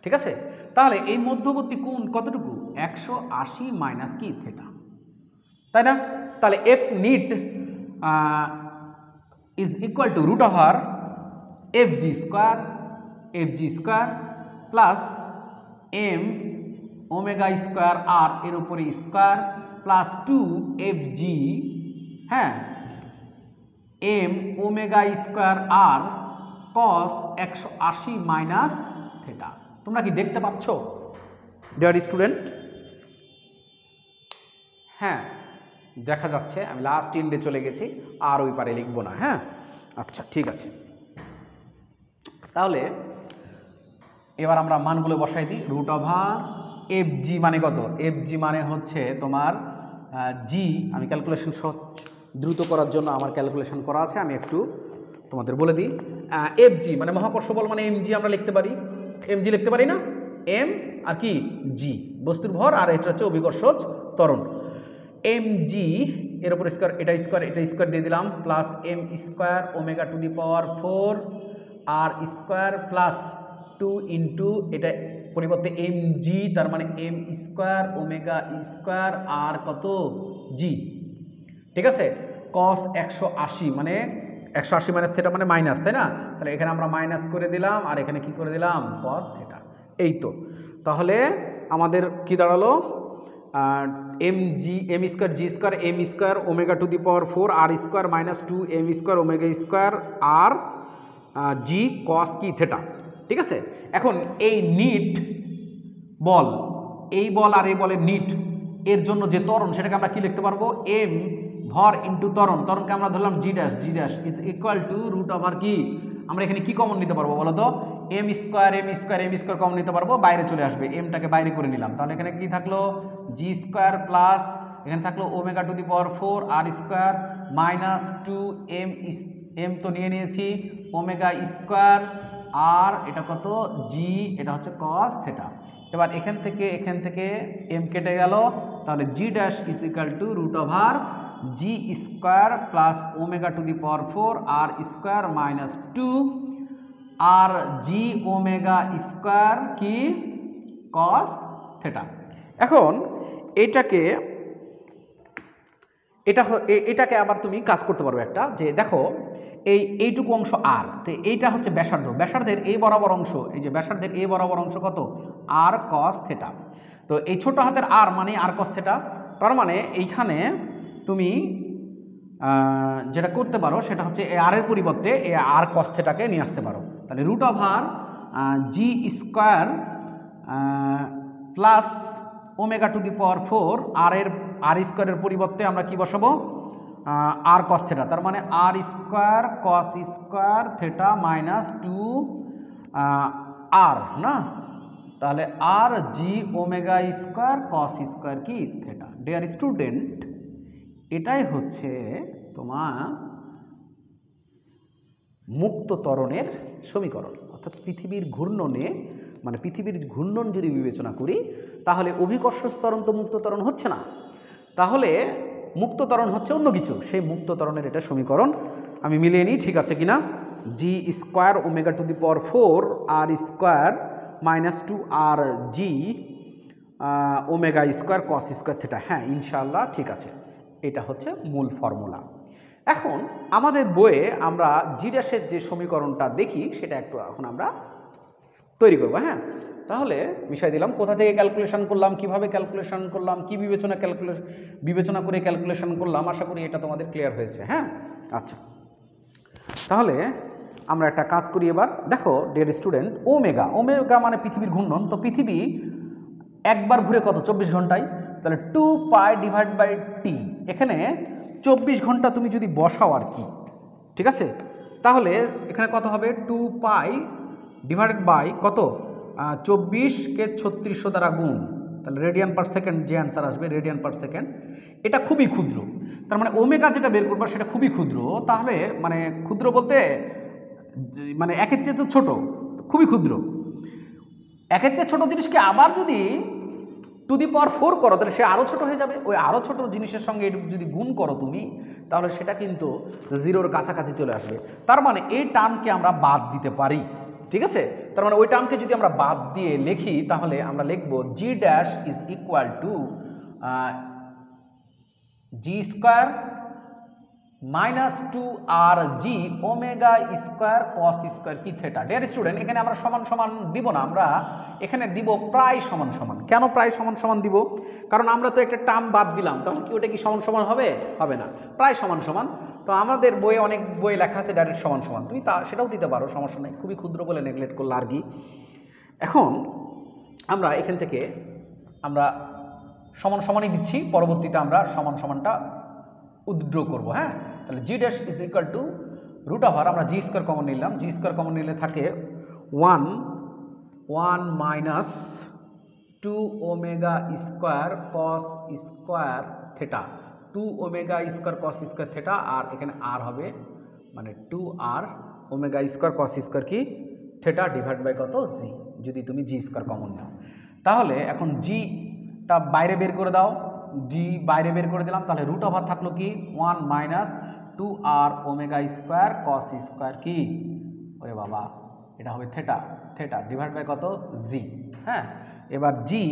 ঠিক আছে, তাহলে এই মধ্যবর্তী কোণ কতটুকু? 180 মাইনাস কি? থেটা। তাই না? তাহলে F net is equal to root over F G square plus M omega square R এর উপরে স্কোয়ার প্লাস 2 FG, হ্যাঁ, M omega square R cos 180 minus theta. তোমরা কি দেখতে পাচ্ছ ডিয়ার স্টুডেন্ট? হ্যাঁ, দেখা যাচ্ছে। আমি লাস্ট এন্ডে চলে গেছি, আর ওই পারে লিখবো না। হ্যাঁ, আচ্ছা ঠিক আছে। তাহলে এবার আমরা মানগুলো বসাই দিই। রুট ওভার এফ জি মানে কত? এফ জি মানে হচ্ছে তোমার জি। আমি ক্যালকুলেশন দ্রুত করার জন্য আমার ক্যালকুলেশন করা আছে, আমি একটু তোমাদের বলে দিই। এফ জি মানে মহাকর্ষ বল, মানে এম জি আমরা লিখতে পারি, এম জি লিখতে পারি না? এম আর কি জি, বস্তুর ভর, আর এটা হচ্ছে অভিকর্ষজ ত্বরণ। এম জি এর উপর স্কোয়ার, এটা স্কোয়ার দিয়ে দিলাম, plus M square omega to the power 4 R square plus 2 into এটা পরিবর্তে এম জি, তার মানে M square omega square R কত জি, ঠিক আছে। কস 180 মানে 180 মাইনাস থেটা মানে মাইনাস, তাই না? তাহলে এখানে আমরা মাইনাস করে দিলাম, আর এখানে কি করে দিলাম? Cos theta. এই তো, তাহলে আমাদের কি দাঁড়ালো? M square G square M square omega to the power 4 R square minus 2 M square omega square R G cos কি থেটা, ঠিক আছে। এখন এই নিট বল, এই বল আর এই বলের নিট এর জন্য যে ত্বরণ, সেটাকে আমরা কি লিখতে পারবো? এম ভর ইন্টু ত্বরণ, ত্বরণকে আমরা ধরলাম G dash is equal to root over কি, আমরা এখানে কি কমন নিতে পারবো বলো তো? এম স্কোয়ার কমন নিতে পারবো, বাইরে চলে আসবে, এমটাকে বাইরে করে নিলাম। তাহলে এখানে কি থাকলো? জি স্কোয়ার প্লাস এখানে থাকলো omega to the power 4 R square minus 2 M তো নিয়ে নিয়েছি, ওমেগা স্কোয়ার আর এটা কত জি, এটা হচ্ছে কস থেটা। এবার এখান থেকে এম কেটে গেল, তাহলে G dash is equal to root over G square plus omega to the power 4 R square minus 2 R G omega square কি কস থেটা। এখন এটাকে আবার তুমি কাজ করতে পারবে একটা, যে দেখো এইটুকু অংশ আর, তো এইটা হচ্ছে ব্যাসার্ধের এই বরাবর অংশ, এই যে ব্যাসার্ধের এই বরাবর অংশ কত? আর কস থেটা। তো এই ছোট হাতের আর মানে আর কস থেটা, তার মানে এইখানে তুমি যেটা করতে পারো সেটা হচ্ছে এই আর এর পরিবর্তে এই আর কস থেটাকে নিয়ে আসতে পারো। তাহলে root over G square plus omega to the power 4 R স্কোয়ারের পরিবর্তে আমরা কি বসাবো? আর কস থেটা, তার মানে R square cos square theta minus 2 R না, তাহলে R G omega square cos square কি থেটা। ডিয়ার স্টুডেন্ট, এটাই হচ্ছে তোমার মুক্ত ত্বরণের সমীকরণ। অর্থাৎ পৃথিবীর ঘূর্ণনে, মানে পৃথিবীর ঘূর্ণন যদি বিবেচনা করি, তাহলে অভিকর্ষ ত্বরণ তো মুক্ত ত্বরণ হচ্ছে না, তাহলে মুক্ত ত্বরণ হচ্ছে অন্য কিছু। সেই মুক্ত ত্বরণের এটা সমীকরণ। আমি মিলিয়ে নিই ঠিক আছে কিনা। G square omega to the power 4 R square minus 2 R G omega square cos square theta. হ্যাঁ, ইনশাআল্লাহ ঠিক আছে, এটা হচ্ছে মূল ফর্মুলা। এখন আমাদের বইয়ে আমরা জি ড্যাশের যে সমীকরণটা দেখি সেটা একটু এখন আমরা তৈরি করবো। হ্যাঁ, তাহলে মিশাই দিলাম, কোথা থেকে ক্যালকুলেশন করলাম, কিভাবে ক্যালকুলেশন করলাম, কি বিবেচনা করে ক্যালকুলেশন করলাম, আশা করি এটা তোমাদের ক্লিয়ার হয়েছে। হ্যাঁ, আচ্ছা, তাহলে আমরা একটা কাজ করি এবার। দেখো ডিয়ার স্টুডেন্ট, ওমেগা মানে পৃথিবীর ঘূর্ণন। তো পৃথিবী একবার ঘুরে কত? 24 ঘন্টায়। তাহলে 2 পাই ডিভাইড বাই টি, এখানে 24 ঘন্টা তুমি যদি বসাও আর কি, ঠিক আছে, তাহলে এখানে কত হবে? 2 পাই ডিভাইডেড বাই কত? 24কে 3600 দ্বারা গুণ, তাহলে রেডিয়ান পার সেকেন্ড যে অ্যান্সার আসবে, রেডিয়ান পার সেকেন্ড। এটা খুবই ক্ষুদ্র, তার মানে ওমেগা যেটা বের করবো সেটা খুবই ক্ষুদ্র। তাহলে মানে ক্ষুদ্র বলতে মানে একের চেয়ে তো ছোট, খুবই ক্ষুদ্র। একের চেয়ে ছোট জিনিসকে আবার যদি টু দি পাওয়ার 4 করো, তাহলে সে আরও ছোট হয়ে যাবে। ওই আরও ছোট জিনিসের সঙ্গে এটুকু যদি গুণ করো তুমি, তাহলে সেটা কিন্তু জিরোর কাছাকাছি চলে আসবে। তার মানে এই টার্মকে আমরা বাদ দিতে পারি, ঠিক আছে। তার মানে ওই টার্মকে যদি আমরা বাদ দিয়ে লিখি, তাহলে আমরা লিখব G dash is equal to G square minus 2r G omega square cos square কি থেটা। ডিয়ার স্টুডেন্ট, এখানে আমরা সমান সমান দিব না, আমরা এখানে দিব প্রায় সমান সমান। কেন প্রায় সমান সমান দিব? কারণ আমরা তো একটা টার্ম বাদ দিলাম, তাহলে কি ওটা কি সমান সমান হবে? হবে না, প্রায় সমান সমান। তো আমাদের বইয়ে অনেক বই লেখা আছে ডাইরেক্ট সমান সমান, তুমি সেটাও দিতে পারো, সমস্যা নেই, খুবই ক্ষুদ্র বলে নেগলেক্ট করলে আর কি। এখন আমরা এখান থেকে আমরা সমান সমানই দিচ্ছি, পরবর্তীতে আমরা সমান সমানটা উইথড্র করব। হ্যাঁ, তাহলে G dash is equal to root over, আমরা জি স্কোয়ার কমন নিলাম, জি স্কোয়ার কমন নিলে থাকে 1 minus 2 omega square cos square theta, 2 omega square cos square theta, আর এখানে আর হবে মানে 2r omega square cos square কি থেটা ডিভাইড বাই কত জি, যদি তুমি জি স্কোয়ার কমন নাও। তাহলে এখন জিটা বাইরে বের করে দাও, জি বাইরে বের করে দিলাম, তাহলে রুট ওভার থাকলো কি 1 minus 2r omega square cos square কি, ওরে বাবা এটা হবে থেটা, থেটা ডিভাইড বাই কত জি। হ্যাঁ, এবার G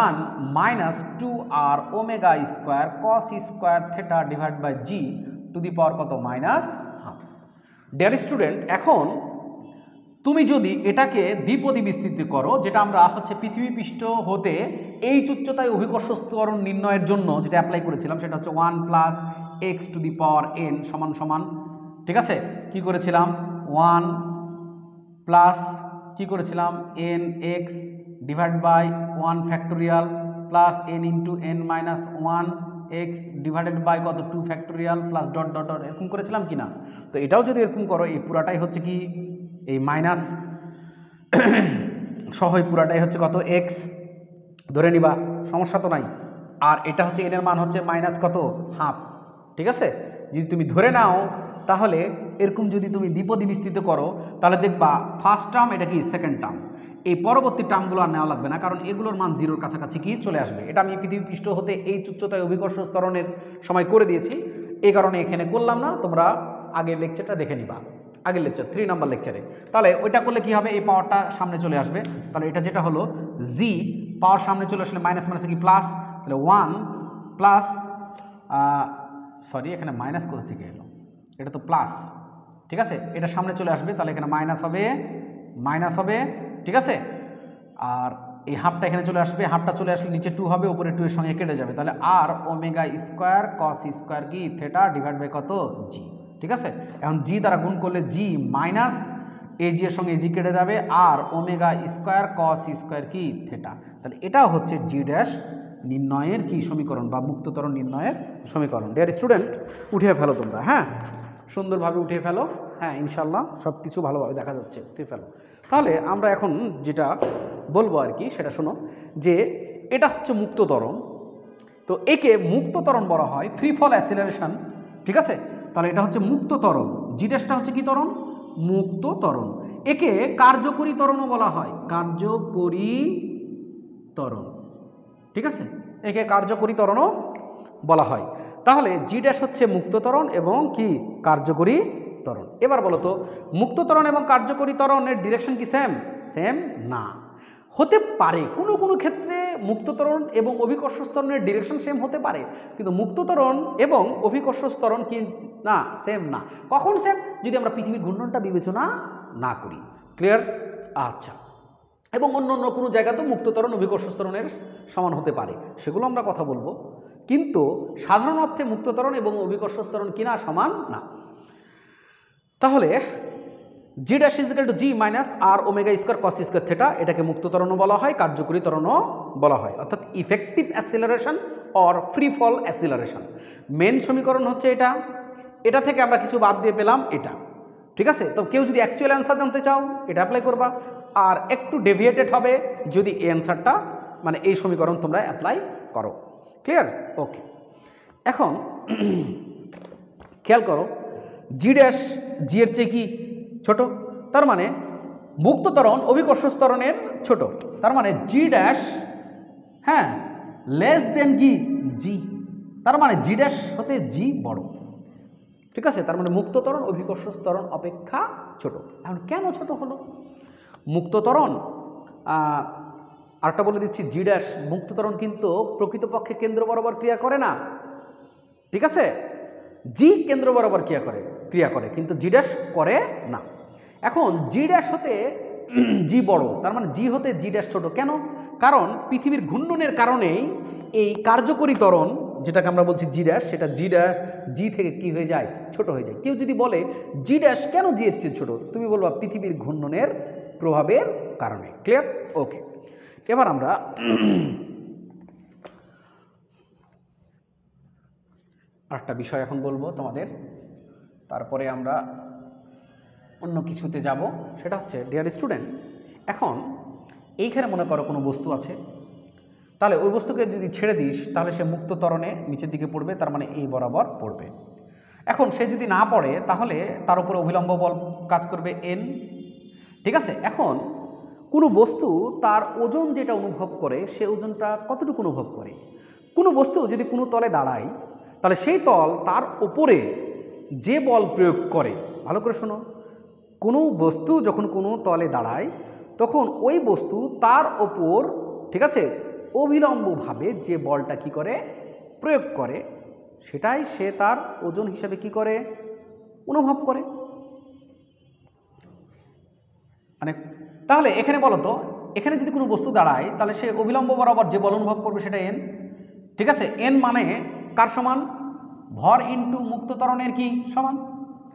1 minus 2r omega square cos square theta divide by G to the power কত মাইনাস হাফ। ডিয়ার স্টুডেন্ট, এখন তুমি যদি এটাকে দ্বিপদী বিস্তৃত করো, যেটা আমরা হচ্ছে পৃথিবী পৃষ্ঠ হতে এই উচ্চতায় অভিকর্ষ ত্বরণ নির্ণয়ের জন্য যেটা অ্যাপ্লাই করেছিলাম, সেটা হচ্ছে 1 plus x two the power N সমান সমান, ঠিক আছে, কি করেছিলাম 1 প্লাস কি করেছিলাম N X divide by 1 factorial plus N into N minus 1 X divided by কত 2 factorial plus dot dot dot, এরকম করেছিলাম কি না? তো এটাও যদি এরকম করো, এই পুরাটাই হচ্ছে কি এই মাইনাস সহ পুরাটাই হচ্ছে কত এক্স ধরে নিবা, সমস্যা তো নাই। আর এটা হচ্ছে এন এর মান হচ্ছে মাইনাস কত হাফ, ঠিক আছে। যদি তুমি ধরে নাও তাহলে এরকম যদি তুমি দ্বিপদী বিস্তৃত করো, তাহলে দেখবা ফার্স্ট টার্ম এটা কি সেকেন্ড টার্ম, এই পরবর্তী টার্মগুলো আর নেওয়া লাগবে না, কারণ এগুলোর মান জিরোর কাছাকাছি কি চলে আসবে। এটা আমি পৃথিবী পৃষ্ঠ হতে এই উচ্চতায় অভিকর্ষ ত্বরণের সময় করে দিয়েছি, এই কারণে এখানে করলাম না, তোমরা আগের লেকচারটা দেখে নিবা, আগের লেকচার 3 নম্বর লেকচারে। তাহলে ওইটা করলে কি হবে, এই পাওয়ারটা সামনে চলে আসবে, তাহলে এটা যেটা হলো জি পাওয়ার সামনে চলে আসলে মাইনাস মাইনাসে কি প্লাস, তাহলে 1 প্লাস সরি এখানে মাইনাস কোথা থেকে এলো, এটা তো প্লাস, ঠিক আছে, এটা সামনে চলে আসবে, তাহলে এখানে মাইনাস হবে, ঠিক আছে। আর এই হাফটা এখানে চলে আসবে, হাফটা চলে আসলে নিচে 2 হবে, উপরে 2 এর সঙ্গে কেটে যাবে, তাহলে আর ওমেগা স্কোয়ার কস স্কোয়ার কি থেটা ডিভাইড বাই কত জি, ঠিক আছে। এখন জি দ্বারা গুণ করলে জি মাইনাস এ জি এর সঙ্গে জি কেটে যাবে, আর ওমেগা স্কোয়ার কস স্কোয়ার কি থেটা, তাহলে এটাও হচ্ছে জি ড্যাশ নির্ণয়ের কি সমীকরণ বা মুক্ত ত্বরণ নির্ণয়ের সমীকরণ। ডিয়ার স্টুডেন্ট, উঠিয়ে ফেলো তোমরা, হ্যাঁ সুন্দরভাবে উঠিয়ে ফেলো, হ্যাঁ ইনশাল্লাহ সব কিছু ভালোভাবে দেখা যাচ্ছে, উঠিয়ে ফেলো। তাহলে আমরা এখন যেটা বলবো আর কি সেটা শোনো, যে এটা হচ্ছে মুক্ত ত্বরণ, তো একে মুক্ত ত্বরণ বলা হয় ফ্রি ফল অ্যাসিলারেশন, ঠিক আছে। তাহলে এটা হচ্ছে মুক্ত ত্বরণ, জি ড্যাশটা হচ্ছে কি ত্বরণ, মুক্ত ত্বরণ। একে কার্যকরী ত্বরণও বলা হয়, কার্যকরী ত্বরণ, ঠিক আছে, একে কার্যকরী ত্বরণও বলা হয়। তাহলে জি ড্যাশ হচ্ছে মুক্ত ত্বরণ এবং কি কার্যকরী ত্বরণ। এবার বলো তো মুক্ত ত্বরণ এবং কার্যকরী ত্বরণের ডিরেকশন কি সেম? সেম না, হতে পারে কোনো কোনো ক্ষেত্রে মুক্ত ত্বরণ এবং অভিকর্ষ ত্বরণের ডিরেকশন সেম হতে পারে, কিন্তু মুক্ত ত্বরণ এবং অভিকর্ষ ত্বরণ কি না সেম না। কখন সেম? যদি আমরা পৃথিবীর ঘূর্ণনটা বিবেচনা না করি। ক্লিয়ার? আচ্ছা, এবং অন্য অন্য কোনো জায়গাতেও মুক্ত ত্বরণ অভিকর্ষ ত্বরণের সমান হতে পারে, সেগুলো আমরা কথা বলবো, কিন্তু সাধারণ অর্থে মুক্ত ত্বরণ এবং অভিকর্ষ ত্বরণ কিনা সমান না। তাহলে G dash is equal to G minus R omega square cos square theta, এটাকে মুক্ত ত্বরণও বলা হয়, কার্যকরী ত্বরণও বলা হয়, অর্থাৎ effective acceleration or free fall acceleration. Main সমীকরণ হচ্ছে এটা, এটা থেকে আমরা কিছু বাদ দিয়ে পেলাম এটা, ঠিক আছে। তো কেউ যদি অ্যাকচুয়াল অ্যান্সার জানতে চাও এটা অ্যাপ্লাই করবা, আর একটু ডেভিয়েটেড হবে যদি এই অ্যান্সারটা মানে এই সমীকরণ তোমরা অ্যাপ্লাই করো। ক্লিয়ার? ওকে, এখন খেয়াল করো জি ড্যাশ জি এর চেয়ে কি ছোট, তার মানে মুক্ত ত্বরণ অভিকর্ষ ত্বরণের ছোট, তার মানে জি ড্যাশ হ্যাঁ লেস দেন কি জি, তার মানে জি ড্যাশ হতে জি বড়, ঠিক আছে। তার মানে মুক্ত ত্বরণ অভিকর্ষ ত্বরণ অপেক্ষা ছোট। এখন কেন ছোট হলো? মুক্ত ত্বরণ আরেকটা বলে দিচ্ছি, জি ড্যাশ মুক্ত ত্বরণ কিন্তু প্রকৃতপক্ষে কেন্দ্র বরাবর ক্রিয়া করে না, ঠিক আছে, জি কেন্দ্র বরাবর ক্রিয়া করে কিন্তু জি ড্যাশ করে না। এখন জি ড্যাশ হতে জি বড়, তার মানে জি হতে জি ড্যাশ ছোট। কেন? কারণ পৃথিবীর ঘূর্ণনের কারণেই এই কার্যকরী ত্বরণ যেটাকে আমরা বলছি জি ড্যাশ, সেটা জি থেকে কি হয়ে যায়? ছোট হয়ে যায়। কেউ যদি বলে জি ড্যাশ কেন জি এর চেয়ে ছোট, তুমি বলবা পৃথিবীর ঘূর্ণনের প্রভাবের কারণে। ক্লিয়ার? ওকে, এবার আমরা আরেকটা বিষয় এখন বলবো তোমাদের, তারপরে আমরা অন্য কিছুতে যাব। সেটা হচ্ছে ডিয়ার স্টুডেন্ট, এখন এইখানে মনে করো কোনো বস্তু আছে, তাহলে ওই বস্তুকে যদি ছেড়ে দিস তাহলে সে মুক্ত ত্বরণে নিচের দিকে পড়বে, তার মানে এই বরাবর পড়বে। এখন সে যদি না পড়ে তাহলে তার উপরে অভিলম্ব বল কাজ করবে এন। ঠিক আছে, এখন কোনো বস্তু তার ওজন যেটা অনুভব করে সে ওজনটা কতটুকু অনুভব করে? কোনো বস্তু যদি কোনো তলে দাঁড়ায় তাহলে সেই তল তার ওপরে যে বল প্রয়োগ করে, ভালো করে শোনো, কোনো বস্তু যখন কোনো তলে দাঁড়ায় তখন ওই বস্তু তার ওপর, ঠিক আছে, অভিলম্বভাবে যে বলটা কি করে? প্রয়োগ করে, সেটাই সে তার ওজন হিসাবে কি করে? অনুভব করে। মানে তাহলে এখানে বলো তো, এখানে যদি কোনো বস্তু দাঁড়ায় তাহলে সে অভিলম্ব বরাবর যে বল অনুভব করবে সেটা এন। ঠিক আছে, এন মানে কার সমান? ভর ইন্টু মুক্ত ত্বরণের কি সমান?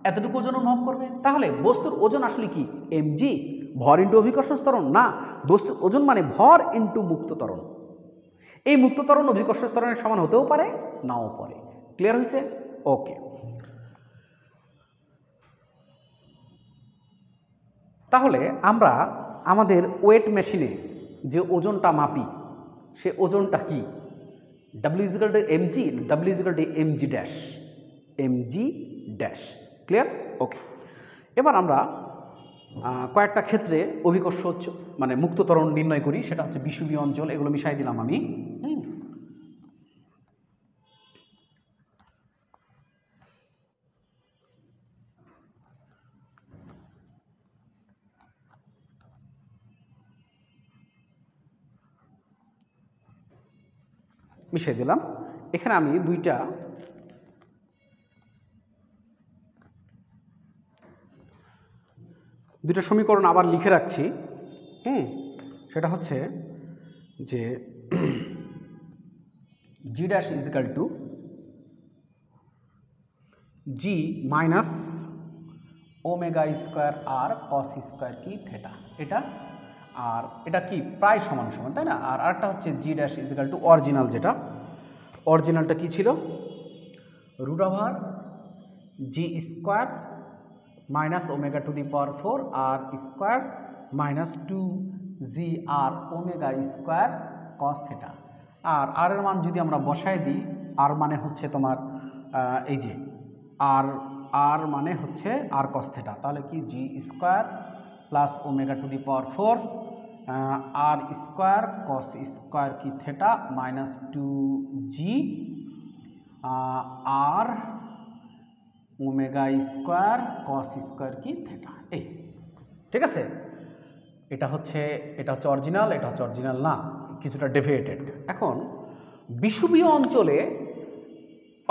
এতটুকু ওজন অনুভব করবে। তাহলে বস্তুর ওজন আসলে কি? এমজি। ভর ইন্টু অভিকর্ষজ ত্বরণ না, বস্তুর ওজন মানে ভর ইন্টু মুক্ত ত্বরণ। এই মুক্ত ত্বরণ অভিকর্ষজ ত্বরণের সমান হতেও পারে, নাও পারে। ক্লিয়ার হয়েছে? ওকে, তাহলে আমরা আমাদের ওয়েট মেশিনে যে ওজনটা মাপি সে ওজনটা কি? W is equal to M G, W is equal to M G dash, M G dash. Clear? Okay, এবার আমরা কয়েকটা ক্ষেত্রে অভিকর্ষ মানে মুক্ত ত্বরণ নির্ণয় করি, সেটা হচ্ছে বিষুবীয় অঞ্চল, এগুলো মিশাই দিলাম আমি। মিশিয়ে দিলাম। এখানে আমি দুইটা সমীকরণ আবার লিখে রাখছি। সেটা হচ্ছে যে জি dash is equal to G minus omega square R cos square কি থেটা, এটা আর এটা কি প্রায় সমান সমান, তাই না? আর আরেকটা হচ্ছে G dash is equal to original, যেটা অরিজিনালটা কি ছিল? Root over G square minus omega to the power 4 R square minus 2 G R omega square cos theta. আর আর এর মান যদি আমরা বসায় দিই, আর মানে হচ্ছে তোমার এই যে আর মানে হচ্ছে আর কস থেটা, তাহলে কি G square plus omega to the power 4 R square cos square কি theta minus 2 G R omega square cos square কি থেটা। এই ঠিক আছে, এটা হচ্ছে অরিজিনাল, এটা হচ্ছে অরিজিনাল না, কিছুটা ডেভিয়েটেড। এখন বিষুবীয় অঞ্চলে,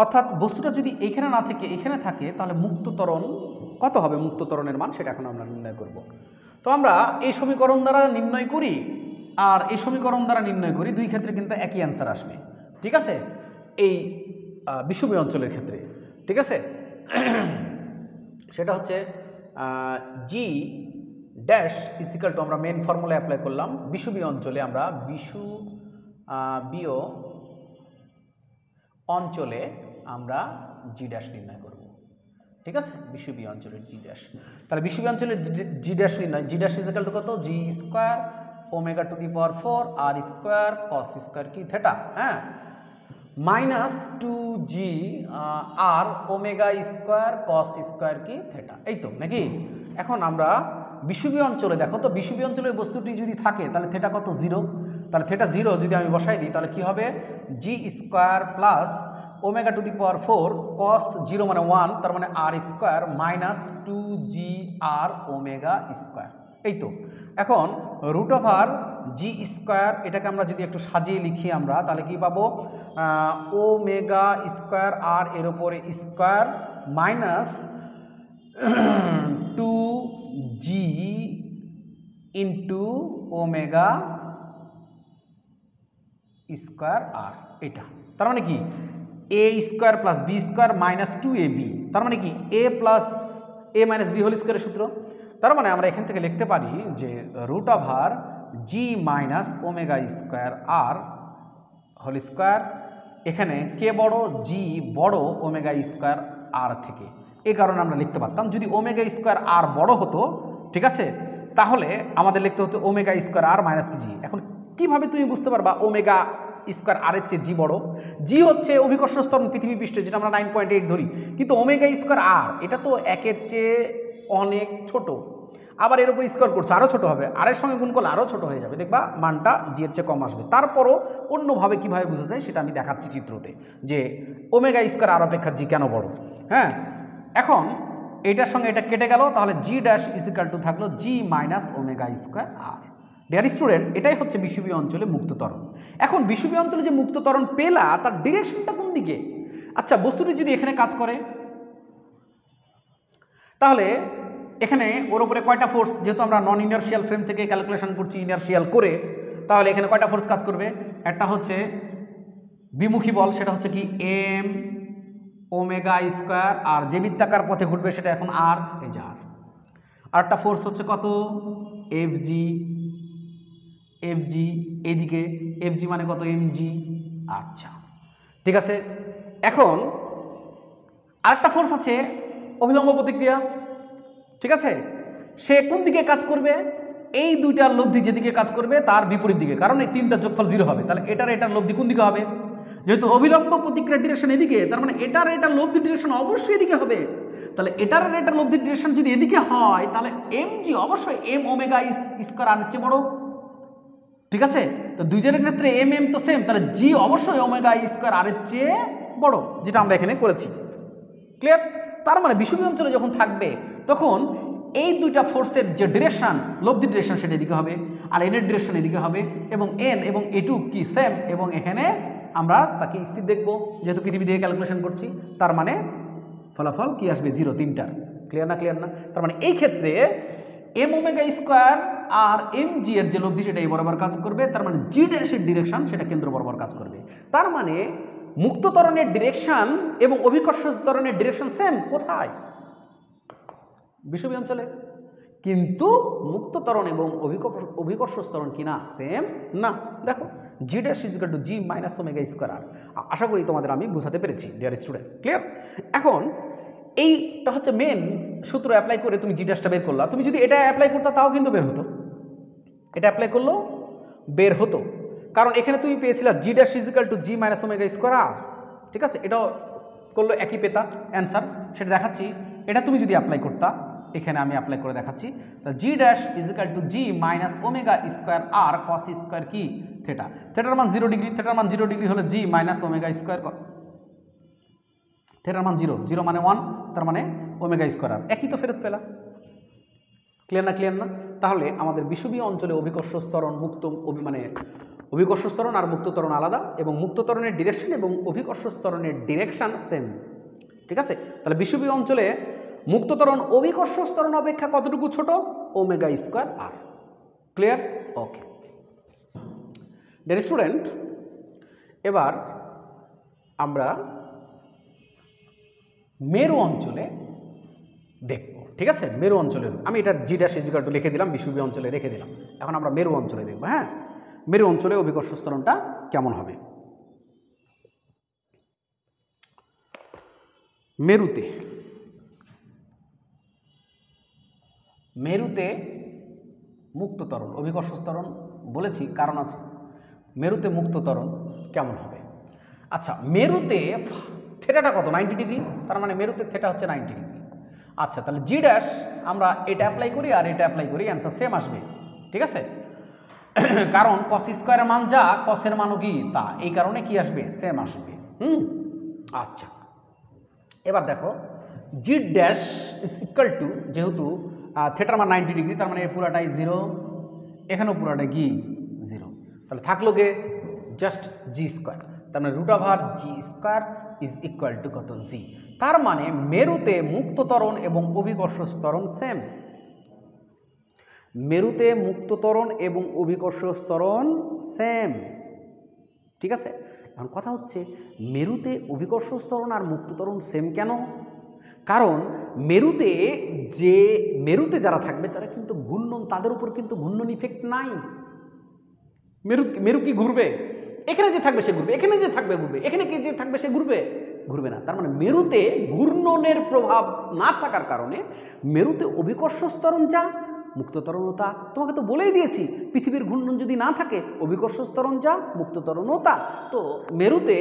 অর্থাৎ বস্তুটা যদি এখানে না থেকে এখানে থাকে তাহলে মুক্ত ত্বরণ কত হবে? মুক্ত ত্বরণের মান সেটা এখন আমরা নির্ণয় করব। তো আমরা এই সমীকরণ দ্বারা নির্ণয় করি আর এই সমীকরণ দ্বারা নির্ণয় করি, দুই ক্ষেত্রে কিন্তু একই অ্যান্সার আসবে। ঠিক আছে, এই বিষুবীয় অঞ্চলের ক্ষেত্রে। ঠিক আছে, সেটা হচ্ছে জি ড্যাশ ইজিক্যাল টু, আমরা মেন ফর্মুলা অ্যাপ্লাই করলাম, বিষুবীয় অঞ্চলে আমরা বিষুবীয় অঞ্চলে আমরা জি ড্যাশ নির্ণয় করব। ঠিক আছে, বিষুবীয় অঞ্চলের জি ড্যাশ, তাহলে বিষুবীয় অঞ্চলের জি ড্যাশ নির্ণয়, জি ড্যাশ ইজিক্যাল টু কত? G square omega to the power 4 R square cos square কি থেটা, হ্যাঁ, minus 2 G R omega square cos square কি থেটা। এই তো নাকি? এখন আমরা বিষুবীয় অঞ্চলে দেখো তো, বিষুবীয় অঞ্চলে বস্তুটি যদি থাকে তাহলে থেটা কত? 0। তাহলে থেটা 0 যদি আমি বসাই দিই তাহলে কি হবে? G square plus omega to the power 4 cos 0 মানে 1, তার মানে R square minus 2 G R omega square. এই তো, এখন রুট ওভার জি স্কোয়ার, এটাকে আমরা যদি একটু সাজিয়ে লিখি আমরা তাহলে কি পাবো? ওমেগা স্কোয়ার আর এর উপরে square minus 2g into omega square R, এটা তার মানে কি A square plus B square minus 2ab, তার মানে কি A plus A minus B whole স্কোয়ারের সূত্র। তার মানে আমরা এখান থেকে লিখতে পারি যে রুট ওভার জি মাইনাস ওমেগা স্কোয়ার আর হোল স্কোয়ার, এখানে কে বড়, জি বড় ওমেগা স্কোয়ার আর থেকে, এই কারণে আমরা লিখতে পারতাম যদি ওমেগা স্কোয়ার আর বড় হতো, ঠিক আছে, তাহলে আমাদের লিখতে হতো ওমেগা স্কোয়ার আর মাইনাস জি। এখন কিভাবে তুমি বুঝতে পারবা ওমেগা স্কোয়ার আর এর চেয়ে জি বড়? জি হচ্ছে অভিকর্ষ স্তরণ পৃথিবী পৃষ্ঠে, যেটা আমরা 9.8 ধরি, কিন্তু ওমেগা স্কোয়ার আর এটা তো একের চেয়ে অনেক ছোট, আবার এর উপর স্কোয়ার করছে আরও ছোট হবে, আর এর সঙ্গে গুণ করলে আরও ছোট হয়ে যাবে, দেখবা মানটা জি এর চেয়ে কম আসবে। তারপরও অন্যভাবে কীভাবে বোঝা যায় সেটা আমি দেখাচ্ছি চিত্রতে, যে ওমেগা স্কোয়ার আর অপেক্ষা জি কেন বড়। হ্যাঁ, এখন এটার সঙ্গে এটা কেটে গেল, তাহলে G dash is equal two থাকলো জি মাইনাস ওমেগা স্কোয়ার আর। ডিয়ার স্টুডেন্ট, এটাই হচ্ছে বিষুবীয় অঞ্চলে মুক্ত ত্বরণ। এখন বিষুবীয় অঞ্চলে যে মুক্ত ত্বরণ পেলা, তার ডিরেকশনটা কোন দিকে? আচ্ছা, বস্তুটি যদি এখানে কাজ করে, তাহলে এখানে ওর উপরে কয়টা ফোর্স, যেহেতু আমরা নন ইনার্শিয়াল ফ্রেম থেকে ক্যালকুলেশন করছি ইনার্শিয়াল করে, তাহলে এখানে কয়টা ফোর্স কাজ করবে? একটা হচ্ছে বিমুখী বল, সেটা হচ্ছে কি এম ওমেগা স্কোয়ার, আর যে বৃত্তাকার পথে ঘুরবে সেটা এখন আর, এই যে আর। আরেকটা ফোর্স হচ্ছে কত? এফজি, এফজি এইদিকে, এফজি মানে কত? এমজি। আচ্ছা, ঠিক আছে। এখন আরেকটা ফোর্স আছে অভিলম্ব প্রতিক্রিয়া, ঠিক আছে, সে কোন দিকে কাজ করবে? এই দুইটার লব্ধি যেদিকে কাজ করবে তার বিপরীত দিকে, কারণ এই তিনটার যোগফল 0 হবে, তাহলে এটার লব্ধি কোন দিকে হবে? যেহেতু অভিলম্ব প্রতিক্রিয়ার ডিরেকশন এদিকে, তার মানে এটার লব্ধি ডিরেকশন অবশ্যই এদিকে হবে। তাহলে এটার লব্ধি ডিরেকশন যদি এদিকে হয়, তাহলে এমজি অবশ্যই এম ওমেগা স্কয়ার আর চেয়ে বড়, ঠিক আছে। তো দুইজনের ক্ষেত্রে এম এম তো সেম, তাহলে জি অবশ্যই ওমেগা স্কয়ার আর এর চেয়ে বড়, যেটা আমরা এখানে করেছি। ক্লিয়ার? তার মানে বিষুবীয় অঞ্চলে যখন থাকবে তখন এই দুইটা ফোর্সের যে ডিরেকশন, লব্ধি ডিরেকশন সেটা এদিকে হবে, আর এনের ডিরেকশন এদিকে হবে, এবং এন এবং এটু কি সেম, এবং এখানে আমরা তাকে স্থির দেখব, যেহেতু পৃথিবী দিয়ে ক্যালকুলেশন করছি, তার মানে ফলাফল কি আসবে? 0, তিনটার। ক্লিয়ার না? ক্লিয়ার না? তার মানে এই ক্ষেত্রে M omega square R M G এর যে লব্ধি সেটা এই বরাবর কাজ করবে, তার মানে জি ড্যাশের ডিরেকশন সেটা কেন্দ্র বরাবর কাজ করবে। তার মানে মুক্ত ত্বরণের ডিরেকশন এবং অভিকর্ষ ত্বরণের ডিরেকশন সেম। কোথায়? বিষুবীয় অঞ্চলে। কিন্তু মুক্ত ত্বরণ এবং অভিকর্ষ ত্বরণ কিনা সেম না। দেখো, G dash is equal to G minus omega square R. আশা করি তোমাদের আমি বুঝাতে পেরেছি ডিয়ার স্টুডেন্ট। ক্লিয়ার? এখন এইটা হচ্ছে মেন সূত্র অ্যাপ্লাই করে তুমি জি ড্যাশটা বের করলা। তুমি যদি এটা অ্যাপ্লাই করতে তাও কিন্তু বের হতো, এটা অ্যাপ্লাই করলেও বের হতো, কারণ এখানে তুমি পেয়েছিলে G dash is equal to G minus omega square R, ঠিক আছে। এটাও করলো একই পেতা অ্যান্সার, সেটা দেখাচ্ছি। এটা তুমি যদি অ্যাপ্লাই করতা, এখানে আমি অ্যাপ্লাই করে দেখাচ্ছি, তা G dash is equal to G minus omega square R cos square কি থেটা। থেটার মান 0 ডিগ্রি, থেটার মান 0 ডিগ্রি হলে জি মাইনাস ওমেগা স্কোয়ার, থেটার মান 0, 0 মানে 1, তার মানে ওমেগা স্কোয়ার আর, একই তো ফেরত পেলা। ক্লিয়ার না? ক্লিয়ার না? তাহলে আমাদের বিষুবীয় অঞ্চলে অভিকর্ষ ত্বরণ মুক্ত, মানে অভিকর্ষ ত্বরণ আর মুক্ত ত্বরণ আলাদা, এবং মুক্ত ত্বরণের ডিরেকশন এবং অভিকর্ষ ত্বরণের ডিরেকশন সেম, ঠিক আছে। তাহলে বিষুবীয় অঞ্চলে মুক্ত ত্বরণ অভিকর্ষ ত্বরণ অপেক্ষা কতটুকু ছোট? ওমেগা স্কোয়ার আর। ক্লিয়ার? ওকে ডিয়ার স্টুডেন্ট, এবার আমরা মেরু অঞ্চলে দেখব, ঠিক আছে। মেরু অঞ্চলে আমি এটা জি ড্যাশ ইজ ইকুয়াল টু লিখে দিলাম, বিষুবীয় অঞ্চলে রেখে দিলাম। এখন আমরা মেরু অঞ্চলে দেখব। হ্যাঁ, মেরু অঞ্চলে অভিকর্ষ ত্বরণটা কেমন হবে? মেরুতে মুক্ত ত্বরণ, অভিকর্ষ ত্বরণ বলেছি কারণ আছে। মেরুতে মুক্ত ত্বরণ কেমন হবে? আচ্ছা, মেরুতে থেটাটা কত? 90 ডিগ্রি, তার মানে মেরুতে থেটা হচ্ছে 90 ডিগ্রি। আচ্ছা, তাহলে জি ড্যাশ আমরা এটা অ্যাপ্লাই করি আর এটা অ্যাপ্লাই করি, অ্যান্সার সেম আসবে, ঠিক আছে। কারণ কস স্কোয়ারের মান যা, কসের মানও কি তা, এই কারণে কি আসবে? সেম আসবে। আচ্ছা, এবার দেখো, G dash is equal two, যেহেতু থেটার মান 90 ডিগ্রি, তার মানে পুরাটাই 0, এখানেও পুরাটাই কি 0, তাহলে থাকলো গে জাস্ট জি স্কোয়ার। তার মানে √g² ইজ ইকুয়াল টু কত g। তার মানে মেরুতে মুক্ত ত্বরণ এবং অভিকর্ষ ত্বরণ সেম। মেরুতে মুক্ত ত্বরণ এবং অভিকর্ষ ত্বরণ সেম, ঠিক আছে। এখন কথা হচ্ছে মেরুতে অভিকর্ষ ত্বরণ আর মুক্ত ত্বরণ সেম কেন? কারণ মেরুতে যারা থাকবে তারা কিন্তু ঘূর্ণন, তাদের উপর কিন্তু ঘূর্ণন ইফেক্ট নাই। মেরু কি ঘুরবে? এখানে যে থাকবে সে ঘুরবে, এখানে যে থাকবে ঘুরবে, এখানে কে যে থাকবে সে ঘুরবে? ঘুরবে না। তার মানে মেরুতে ঘূর্ণনের প্রভাব না থাকার কারণে মেরুতে অভিকর্ষ ত্বরণ যা, মুক্ত ত্বরণও তা। তোমাকে তো বলেই দিয়েছি পৃথিবীর ঘূর্ণন যদি না থাকে অভিকর্ষ ত্বরণ যা, মুক্ত ত্বরণও তা। তো মেরুতে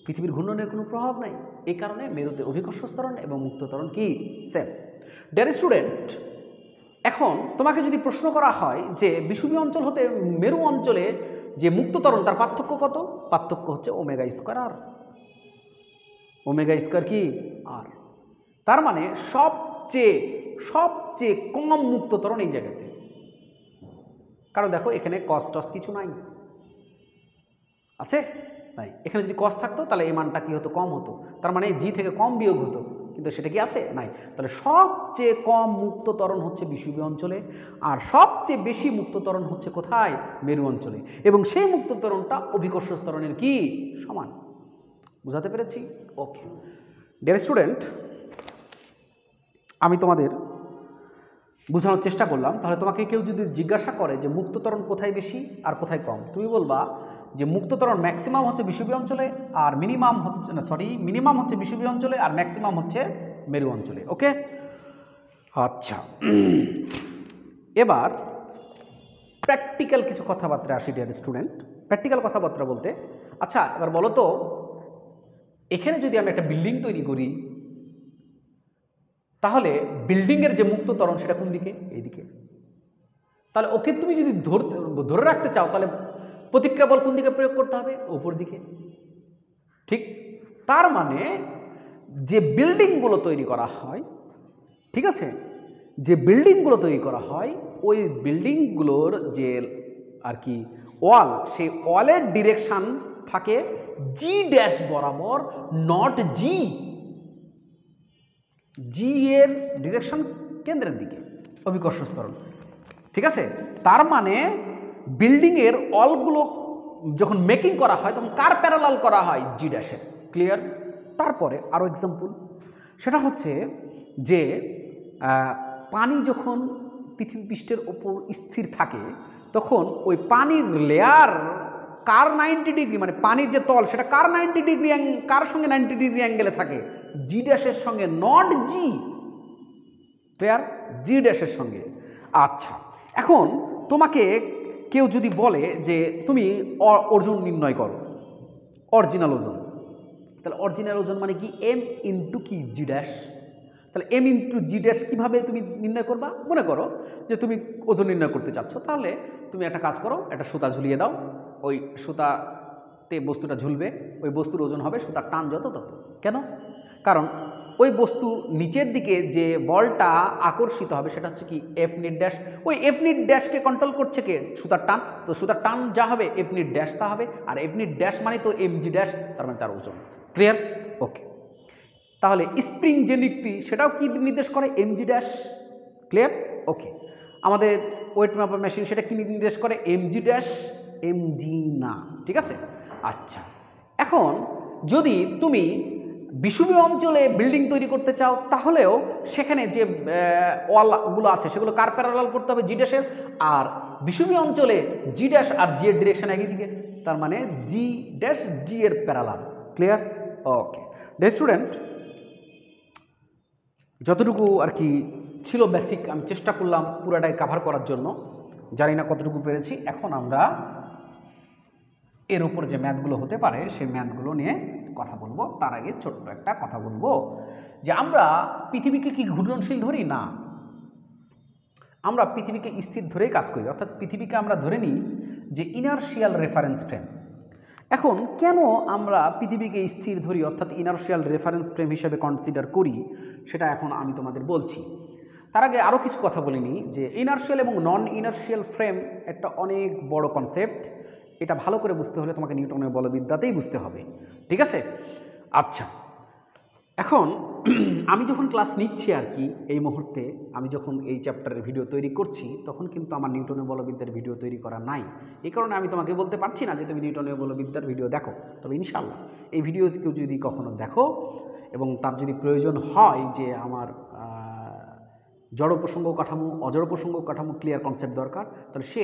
পৃথিবীর ঘূর্ণনের কোনো প্রভাব নাই, এই কারণে মেরুতে অভিকর্ষ ত্বরণ এবং মুক্ত ত্বরণ কি সেম। ডিয়ার স্টুডেন্ট, এখন তোমাকে যদি প্রশ্ন করা হয় যে বিষুবীয় অঞ্চল হতে মেরু অঞ্চলে যে মুক্ত ত্বরণ তার পার্থক্য কত? পার্থক্য হচ্ছে ω² আর। ω² কি আর। তার মানে সবচেয়ে কম মুক্ত ত্বরণ এই জায়গাতে। কারণ দেখো এখানে কস টস কিছু নাই, আছে নাই। এখানে যদি কস থাকতো তাহলে এই মানটা কি হতো? কম হতো। তার মানে জি থেকে কম বিয়োগ হতো, কিন্তু সেটা কি আছে? নাই। তাহলে সবচেয়ে কম মুক্ত ত্বরণ হচ্ছে বিষুবীয় অঞ্চলে, আর সবচেয়ে বেশি মুক্ত ত্বরণ হচ্ছে কোথায়? মেরু অঞ্চলে। এবং সেই মুক্ত ত্বরণটা অভিকর্ষ ত্বরণের কি সমান। বুঝাতে পেরেছি? ওকে ডিয়ার স্টুডেন্ট, আমি তোমাদের বোঝানোর চেষ্টা করলাম। তাহলে তোমাকে কেউ যদি জিজ্ঞাসা করে যে মুক্ত ত্বরণ কোথায় বেশি আর কোথায় কম, তুমি বলবা যে মুক্ত ত্বরণ ম্যাক্সিমাম হচ্ছে বিষুবীয় অঞ্চলে আর মিনিমাম হচ্ছে বিষুবীয় অঞ্চলে আর ম্যাক্সিমাম হচ্ছে মেরু অঞ্চলে। ওকে, আচ্ছা। এবার প্র্যাকটিক্যাল কিছু কথাবার্তা আসি ডিয়ার স্টুডেন্ট। প্র্যাকটিক্যাল কথাবার্তা বলতে, আচ্ছা এবার বলো তো, এখানে যদি আমি একটা বিল্ডিং তৈরি করি তাহলে বিল্ডিংয়ের যে মুক্ত ত্বরণ সেটা কোন দিকে? এইদিকে। তাহলে ওকে তুমি যদি ধরে রাখতে চাও তাহলে প্রতিক্রিয়া বল কোন দিকে প্রয়োগ করতে হবে? উপর দিকে, ঠিক। তার মানে যে বিল্ডিংগুলো তৈরি করা হয়, ঠিক আছে, যে বিল্ডিংগুলো তৈরি করা হয় ওই বিল্ডিংগুলোর যে আর কি ওয়াল, সেই ওয়ালের ডিরেকশন থাকে G' বরাবর, নট জি। জি এর ডিরেকশন কেন্দ্রের দিকে, অভিকর্ষ ত্বরণ, ঠিক আছে। তার মানে বিল্ডিংয়ের ওয়ালগুলো যখন মেকিং করা হয় তখন কার প্যারালাল করা হয়? G'-এর। ক্লিয়ার? তারপরে আরও এক্সাম্পল, সেটা হচ্ছে যে পানি যখন পৃথিবী পৃষ্ঠের ওপর স্থির থাকে তখন ওই পানির লেয়ার কার 90 ডিগ্রি, মানে পানির যে তল সেটা কার 90 ডিগ্রি, কার সঙ্গে 90 ডিগ্রি অ্যাঙ্গেলে থাকে? G'-এর সঙ্গে, নট জি। ক্লিয়ার? G'-এর সঙ্গে। আচ্ছা, এখন তোমাকে কেউ যদি বলে যে তুমি ওজন নির্ণয় করো, অরিজিনাল ওজন, তাহলে অরিজিনাল ওজন মানে কি? M ইন্টু কি? G'। তাহলে M ইন্টু G' কীভাবে তুমি নির্ণয় করবা? মনে করো যে তুমি ওজন নির্ণয় করতে চাচ্ছ, তাহলে তুমি একটা কাজ করো, একটা সুতা ঝুলিয়ে দাও, ওই সুতাতে বস্তুটা ঝুলবে, ওই বস্তুর ওজন হবে সুতার টান যত তত। কেন? কারণ ওই বস্তু নিচের দিকে যে বলটা আকর্ষিত হবে সেটা হচ্ছে কি? F'। ওই F'-কে কন্ট্রোল করছে কে? সুতার টান। তো সুতার টান যা হবে F' তা হবে, আর F' মানে তো mg', তার মানে তার ওজন। ক্লিয়ার? ওকে। তাহলে স্প্রিং যে নিক্তি সেটাও কি নির্দেশ করে? mg'। ক্লিয়ার? ওকে। আমাদের ওয়েট মাপার মেশিন সেটা কি নির্দেশ করে? mg', mg না, ঠিক আছে। আচ্ছা, এখন যদি তুমি বিষুবীয় অঞ্চলে বিল্ডিং তৈরি করতে চাও তাহলেও সেখানে যে ওয়ালগুলো আছে সেগুলো কার প্যারালাল করতে হবে? G'-এর। আর বিষুবীয় অঞ্চলে G' আর G এর ডিরেকশন একই দিকে, তার মানে G' G এর parallel. Clear? Okay dear student, যতটুকু আর কি ছিল বেসিক আমি চেষ্টা করলাম পুরাটাই কভার করার জন্য, জানি না কতটুকু পেরেছি। এখন আমরা এর উপর যে ম্যাথগুলো হতে পারে সেই ম্যাথগুলো নিয়ে কথা বলবো। তার আগে ছোট্ট একটা কথা বলবো যে আমরা পৃথিবীকে কি ঘূর্ণনশীল ধরি? না, আমরা পৃথিবীকে স্থির ধরেই কাজ করি, অর্থাৎ পৃথিবীকে আমরা ধরে নিই যে ইনারশিয়াল রেফারেন্স ফ্রেম। এখন কেন আমরা পৃথিবীকে স্থির ধরি অর্থাৎ ইনারশিয়াল রেফারেন্স ফ্রেম হিসেবে কনসিডার করি সেটা এখন আমি তোমাদের বলছি। তার আগে আরও কিছু কথা বলিনি যে ইনারশিয়াল এবং নন ইনারশিয়াল ফ্রেম একটা অনেক বড় কনসেপ্ট, এটা ভালো করে বুঝতে হলে তোমাকে নিউটনের বলবিদ্যাতেই বুঝতে হবে, ঠিক আছে? আচ্ছা, এখন আমি যখন ক্লাস নিচ্ছি আর কি, এই মুহূর্তে আমি যখন এই চ্যাপ্টারের ভিডিও তৈরি করছি, তখন কিন্তু আমার নিউটনের বলবিদ্যার ভিডিও তৈরি করা নাই। এই কারণে আমি তোমাকে বলতে পারছি না যে তুমি নিউটনের বলবিদ্যার ভিডিও দেখো। তবে ইনশাআল্লাহ এই ভিডিও কেউ যদি কখনো দেখো এবং তার যদি প্রয়োজন হয় যে আমার জড় প্রসঙ্গ কাঠামো, অজড় প্রসঙ্গ কাঠামো ক্লিয়ার কনসেপ্ট দরকার, তাহলে সে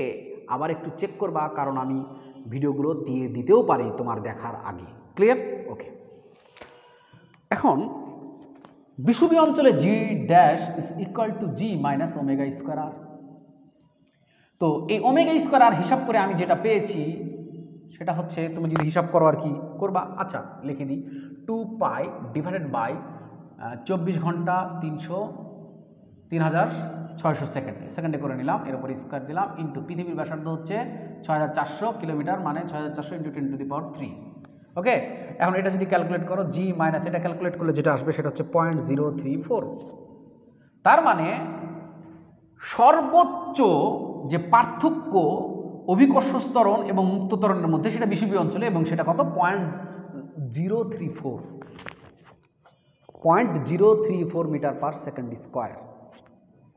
আবার একটু চেক করবা, কারণ আমি ভিডিওগুলো দিতেও পারি তোমার দেখার আগে। ক্লিয়ার? ওকে। এখন বিষুবীয় অঞ্চলে G dash is equal to G minus omega square R. তো এই ওমেগা স্কোয়ার আর হিসাব করে আমি যেটা পেয়েছি সেটা হচ্ছে, তুমি যদি হিসাব করো আর কি করবা, আচ্ছা লিখে দিই, 2π ডিভাইডেড বাই 24 ঘন্টা 3600 সেকেন্ডে করে নিলাম, এর উপর স্কোয়ার দিলাম, ইন্টু পৃথিবীর ব্যাসার্ধ হচ্ছে 6400 কিলোমিটার, মানে 6400 ইন্টু 10⁻³ ওকে। এখন এটা যদি ক্যালকুলেট করো, জি মাইনাস এটা ক্যালকুলেট করলে যেটা আসবে সেটা হচ্ছে 0.034। তার মানে সর্বোচ্চ যে পার্থক্য অভিকর্ষ স্তরণ এবং মুক্ত ত্বরণের মধ্যে, সেটা বিষুবীয় অঞ্চলে, এবং সেটা কত? 0.034 মিটার পার সেকেন্ড স্কোয়ার।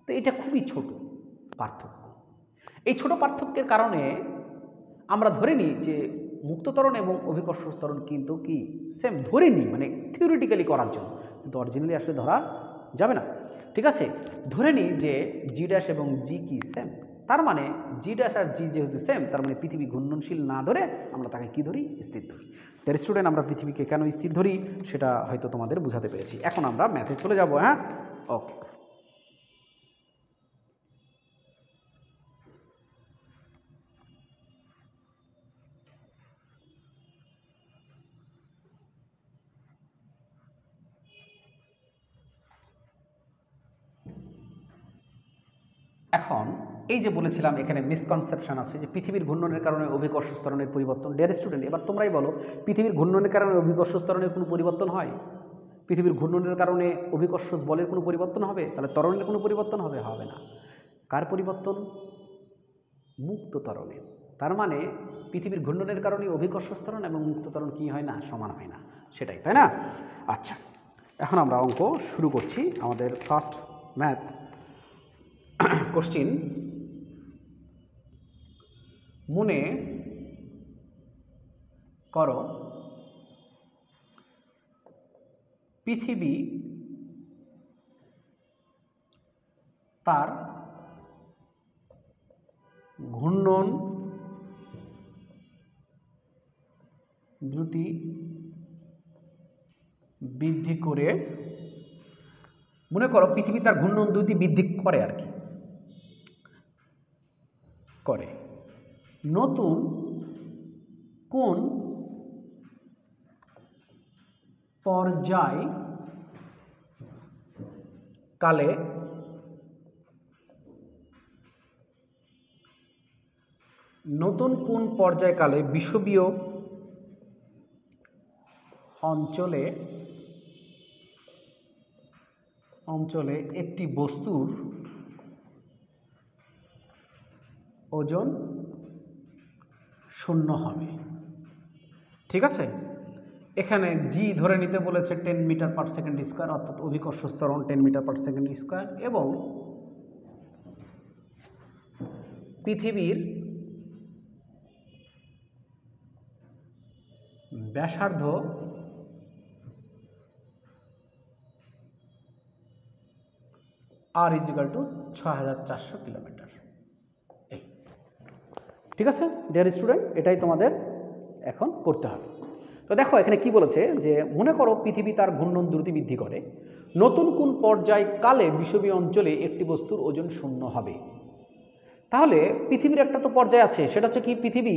তো এটা খুবই ছোট পার্থক্য। এই ছোট পার্থক্যের কারণে আমরা ধরে নিই যে মুক্ত ত্বরণ এবং অভিকর্ষ স্তরণ কিন্তু কি সেম, ধরে নিই, মানে থিওরিটিক্যালি করার জন্য, কিন্তু অরিজিনালি আসলে ধরা যাবে না, ঠিক আছে? ধরে নিই যে জি ড্যাশ এবং জি কি সেম, তার মানে জি ড্যাশ আর জি যেহেতু সেম, তার মানে পৃথিবী ঘূর্ণনশীল না ধরে আমরা তাকে কি ধরি? স্থির ধরি। তার স্টুডেন্ট, আমরা পৃথিবীকে কেন স্থির ধরি সেটা হয়তো তোমাদের বোঝাতে পেরেছি। এখন আমরা ম্যাথে চলে যাব। হ্যাঁ, ওকে। এখন এই যে বলেছিলাম এখানে মিসকনসেপশন আছে যে পৃথিবীর ঘূর্ণনের কারণে অভিকর্ষ স্তরণের পরিবর্তন। ডিয়ার স্টুডেন্ট, এবার তোমরাই বলো, পৃথিবীর ঘূর্ণনের কারণে অভিকর্ষ স্তরণের কোনো পরিবর্তন হয়? পৃথিবীর ঘূর্ণনের কারণে অভিকর্ষ বলের কোনো পরিবর্তন হবে? তাহলে ত্বরণের কোনো পরিবর্তন হবে? হবে না। কার পরিবর্তন? মুক্ত ত্বরণের। তার মানে পৃথিবীর ঘূর্ণনের কারণে অভিকর্ষ স্তরণ এবং মুক্ত ত্বরণ কি হয় না? সমান হয় না, সেটাই, তাই না? আচ্ছা, এখন আমরা অঙ্ক শুরু করছি। আমাদের ফার্স্ট ম্যাথ কোশ্চিন, মনে করো পৃথিবী তার ঘূর্ণন দ্রুতি বৃদ্ধি করে, মনে করো পৃথিবী তার ঘূর্ণন দ্রুতি বৃদ্ধি করে আর কি, করে নতুন কোন পর্যায়কালে বিষুবীয় অঞ্চলে একটি বস্তুর ওজন 0 হবে। ঠিক আছে, এখানে জি ধরে নিতে বলেছে 10 মিটার পার সেকেন্ড স্কোয়ার, অর্থাৎ অভিকর্ষ স্তরণ 10 মিটার পার সেকেন্ড স্কোয়ার, এবং পৃথিবীর ব্যাসার্ধ আর ইজিক্যাল টু 6400 কিলোমিটার। এই ঠিক আছে ডিয়ার স্টুডেন্ট, এটাই তোমাদের এখন করতে হবে। তো দেখো এখানে কি বলেছে যে মনে করো পৃথিবী তার ঘূর্ণন দ্রুতি বৃদ্ধি করে, নতুন কোন পর্যায়কালে বিষুবীয় অঞ্চলে একটি বস্তুর ওজন 0 হবে। তাহলে পৃথিবীর একটা তো পর্যায় আছে, সেটা হচ্ছে কি, পৃথিবী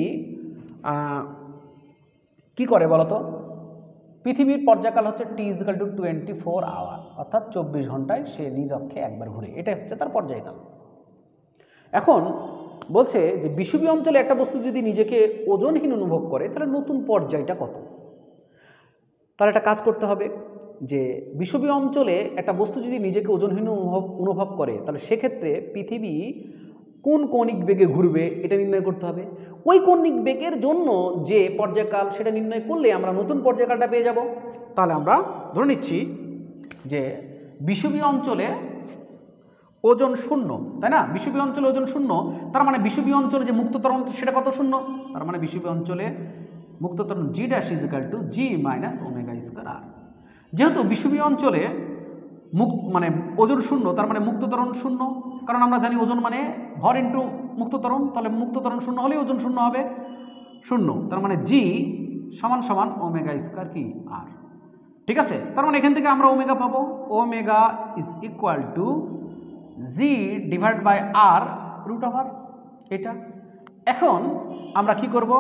কি করে বলতো? পৃথিবীর পর্যায়কাল হচ্ছে টি ইজিক্যাল টু 24 আওয়ার, অর্থাৎ 24 ঘন্টায় সে নিজ অক্ষে একবার ঘুরে, এটাই হচ্ছে তার পর্যায়কাল। এখন বলছে যে বিষুবীয় অঞ্চলে একটা বস্তু যদি নিজেকে ওজনহীন অনুভব করে, তাহলে নতুন পর্যায়টা কত? তাহলে একটা কাজ করতে হবে যে বিষুবীয় অঞ্চলে একটা বস্তু যদি নিজেকে ওজনহীন অনুভব করে, তাহলে সেক্ষেত্রে পৃথিবী কোন কৌণিক বেগে ঘুরবে এটা নির্ণয় করতে হবে। ওই কৌণিক বেগের জন্য যে পর্যায়কাল সেটা নির্ণয় করলে আমরা নতুন পর্যায়কালটা পেয়ে যাব। তাহলে আমরা ধরে নিচ্ছি যে বিষুবীয় অঞ্চলে ওজন শূন্য, তাই না? বিষুবীয় অঞ্চলে ওজন শূন্য, তার মানে বিষুবীয় অঞ্চলে যে মুক্ত ত্বরণ সেটা কত শূন্য, তার মানে বিষুবীয় অঞ্চলে মুক্ত ত্বরণ G dash is equal to G minus omega square R. যেহেতু বিষুবীয় অঞ্চলে মানে ওজন শূন্য, তার মানে মুক্ত ত্বরণ শূন্য, কারণ আমরা জানি ওজন মানে ভর ইন্টু মুক্ত ত্বরণ, তাহলে মুক্ত ত্বরণ শূন্য হলেই ওজন শূন্য হবে, শূন্য, তার মানে জি সমান সমান ওমেগা স্কয়ার কি আর। ঠিক আছে, তার মানে এখান থেকে আমরা ওমেগা পাবো, omega is equal to G divide by R root over এটা। এখন আমরা কি করব,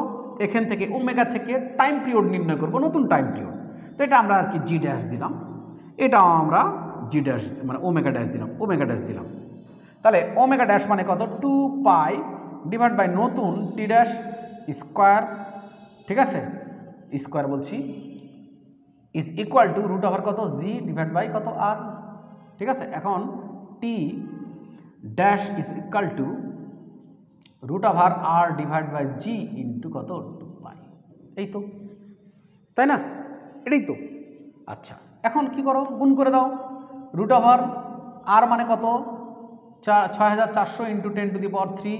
এখান থেকে ওমেগা থেকে টাইম পিরিয়ড নির্ণয় করব, নতুন টাইম পিরিয়ড। তো এটা আমরা আর কি জি ড্যাশ দিলাম, এটাও আমরা জি ড্যাশ মানে ওমেগা ড্যাশ দিলাম, ওমেগা ড্যাশ দিলাম। তাহলে ওমেগা ড্যাশ মানে কত, 2 পাই ডিভাইড বাই নতুন টি ড্যাশ স্কোয়ার, ঠিক আছে, স্কোয়ার বলছি, is equal to root over কত জি ডিভাইড বাই কত আর। ঠিক আছে, এখন T dash is equal to root over R divide by G into কত 2 পাই। এই তো, তাই না? এটাই তো। আচ্ছা, এখন কি করো, গুণ করে দাও। রুট ওভার আর মানে কত 6400 ইন্টু 10⁻³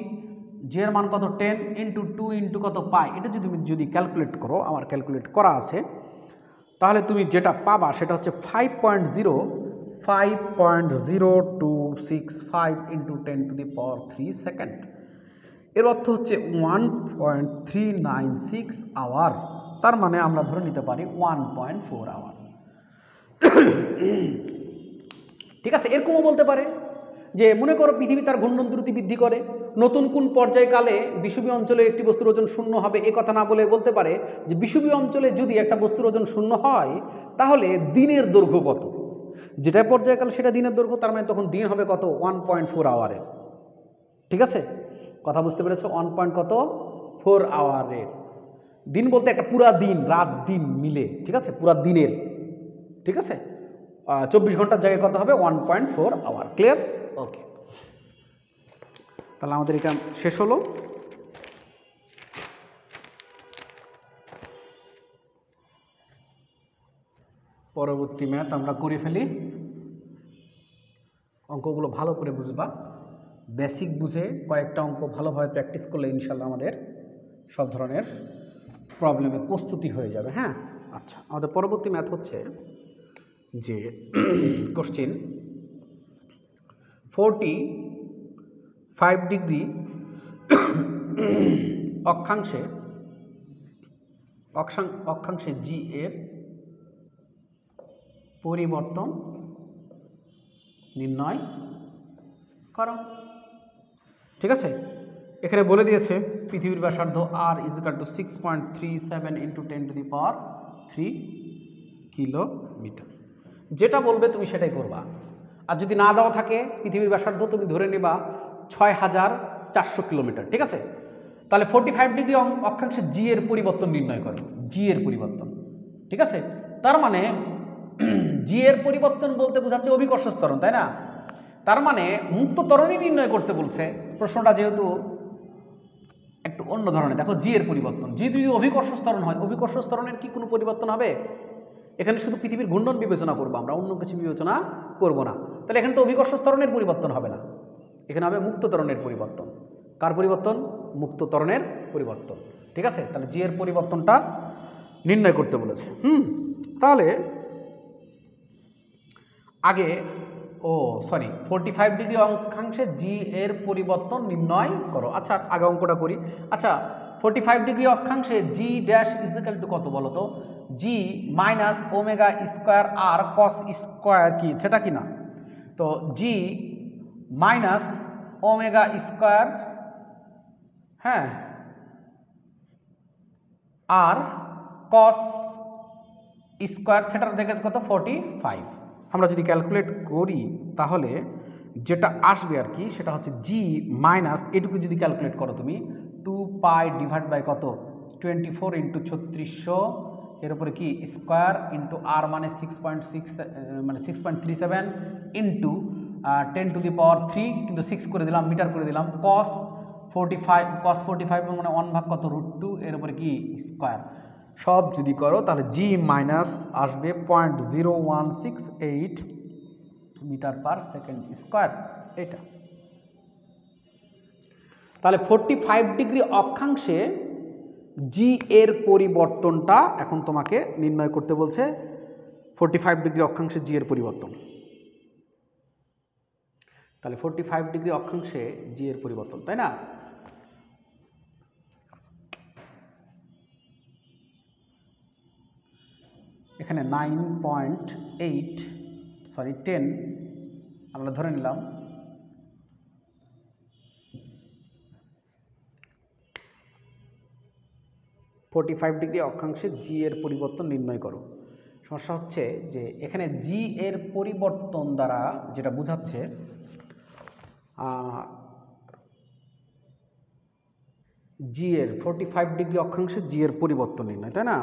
জি এর মান কত 10 ইন্টু 2 ইন্টু কত পাই। এটা যদি ক্যালকুলেট করো, আমার ক্যালকুলেট করা আছে, তাহলে তুমি যেটা পাবা সেটা হচ্ছে 5.0265 ইন্টু 10⁻³ সেকেন্ড। এর অর্থ হচ্ছে 1.396 আওয়ার, তার মানে আমরা ধরে নিতে পারি 1.4 আওয়ার। ঠিক আছে, এরকমও বলতে পারে যে মনে করো পৃথিবী তার ঘূর্ণন দ্রুতি বৃদ্ধি করে, নতুন কোন পর্যায়কালে বিষুবীয় অঞ্চলে একটি বস্তুর ওজন শূন্য হবে, এ কথা না বলে বলতে পারে যে বিষুবীয় অঞ্চলে যদি একটা বস্তুর ওজন শূন্য হয় তাহলে দিনের দৈর্ঘ্য কত, যেটা পর্যায়কাল সেটা দিনের দৈর্ঘ্য, তার মানে তখন দিন হবে কত 1.4 আওয়ারের। ঠিক আছে, কথা বুঝতে পেরেছো? 1.4 আওয়ারের। দিন বলতে একটা পুরা দিন, রাত দিন মিলে, ঠিক আছে, পুরা দিনের, ঠিক আছে, 24 ঘন্টার জায়গায় কত হবে 1.4 আওয়ার। ক্লিয়ার? ওকে, তাহলে আমাদের এটা শেষ হলো। পরবর্তী ম্যাথ আমরা করে ফেলি। অঙ্কগুলো ভালো করে বুঝবা, বেসিক বুঝে কয়েকটা অঙ্ক ভালোভাবে প্র্যাকটিস করলে ইনশাল্লাহ আমাদের সব ধরনের প্রবলেমে প্রস্তুতি হয়ে যাবে। হ্যাঁ, আচ্ছা, আমাদের পরবর্তী ম্যাথ হচ্ছে যে কোশ্চিন 45 ডিগ্রি অক্ষাংশে জি এর পরিবর্তন নির্ণয় করো। ঠিক আছে, এখানে বলে দিয়েছে পৃথিবীর ব্যাসার্ধ R is equal to 6.37 into 10⁻³ kilometre. যেটা বলবে তুমি সেটাই করবা, আর যদি না দেওয়া থাকে পৃথিবীর ব্যাসার্ধ তুমি ধরে নেবা 6400 কিলোমিটার। ঠিক আছে, তাহলে 45 ডিগ্রি অক্ষাংশে জি এর পরিবর্তন নির্ণয় করো, জি এর পরিবর্তন। ঠিক আছে, তার মানে জি এর পরিবর্তন বলতে বোঝাচ্ছে অভিকর্ষ ত্বরণ, তাই না? তার মানে মুক্ত ত্বরণই নির্ণয় করতে বলছে। প্রশ্নটা যেহেতু একটু অন্য ধরনের, দেখো জি এর পরিবর্তন, জি যদি অভিকর্ষ ত্বরণ হয়, অভিকর্ষ ত্বরণের কি কোনো পরিবর্তন হবে? এখানে শুধু পৃথিবীর ঘূর্ণন বিবেচনা করবো আমরা, অন্য কিছু বিবেচনা করব না। তাহলে এখানে তো অভিকর্ষ ত্বরণের পরিবর্তন হবে না, এখানে হবে মুক্ত ত্বরণের পরিবর্তন। কার পরিবর্তন? মুক্ত ত্বরণের পরিবর্তন। ঠিক আছে, তাহলে জি এর পরিবর্তনটা নির্ণয় করতে বলেছে। তাহলে আগে 45 ডিগ্রি অক্ষাংশে জি এর পরিবর্তন নির্ণয় করো। আচ্ছা, আগে অঙ্কটা করি। আচ্ছা, 45 ডিগ্রি অক্ষাংশে G dash is equal to কত বলো তো? G minus omega square R cos square কি থিটা কি না? তো জি মাইনাস ওমেগা স্কোয়ার, হ্যাঁ, আর কস স্কোয়ার থিটার দেখে কত 45। আমরা যদি ক্যালকুলেট করি তাহলে যেটা আসবে আর কি সেটা হচ্ছে জি মাইনাস এটুকু যদি ক্যালকুলেট করো তুমি 2 পাই ডিভাইড বাই কত 24 ইন্টু 3600 এর উপরে কি স্কোয়ার ইন্টু আর মানে 6.37 ইন্টু 10⁻³ কিন্তু 6 করে দিলাম, মিটার করে দিলাম। cos 45 মানে 1 ভাগ কত √2 এর উপরে কি স্কয়ার। সব যদি করো তাহলে g মাইনাস আসবে 0.0168 মিটার পার সেকেন্ড স্কয়ার। এটা তাহলে 45 ডিগ্রি অক্ষাংশে জি এর পরিবর্তনটা এখন তোমাকে নির্ণয় করতে বলছে। 45 ডিগ্রি অক্ষাংশে জি এর পরিবর্তন, তাহলে 45 ডিগ্রি অক্ষাংশে জি এর পরিবর্তন, তাই না? এখানে 10 আমরা ধরে নিলাম। (45 ডিগ্রি অক্ষাংশে জি এর পরিবর্তন নির্ণয় করো। সমস্যা হচ্ছে যে এখানে জি এর পরিবর্তন দ্বারা যেটা বোঝাচ্ছে জি এর 45 ডিগ্রি অক্ষাংশে জি এর পরিবর্তন নির্ণয়, তাই না?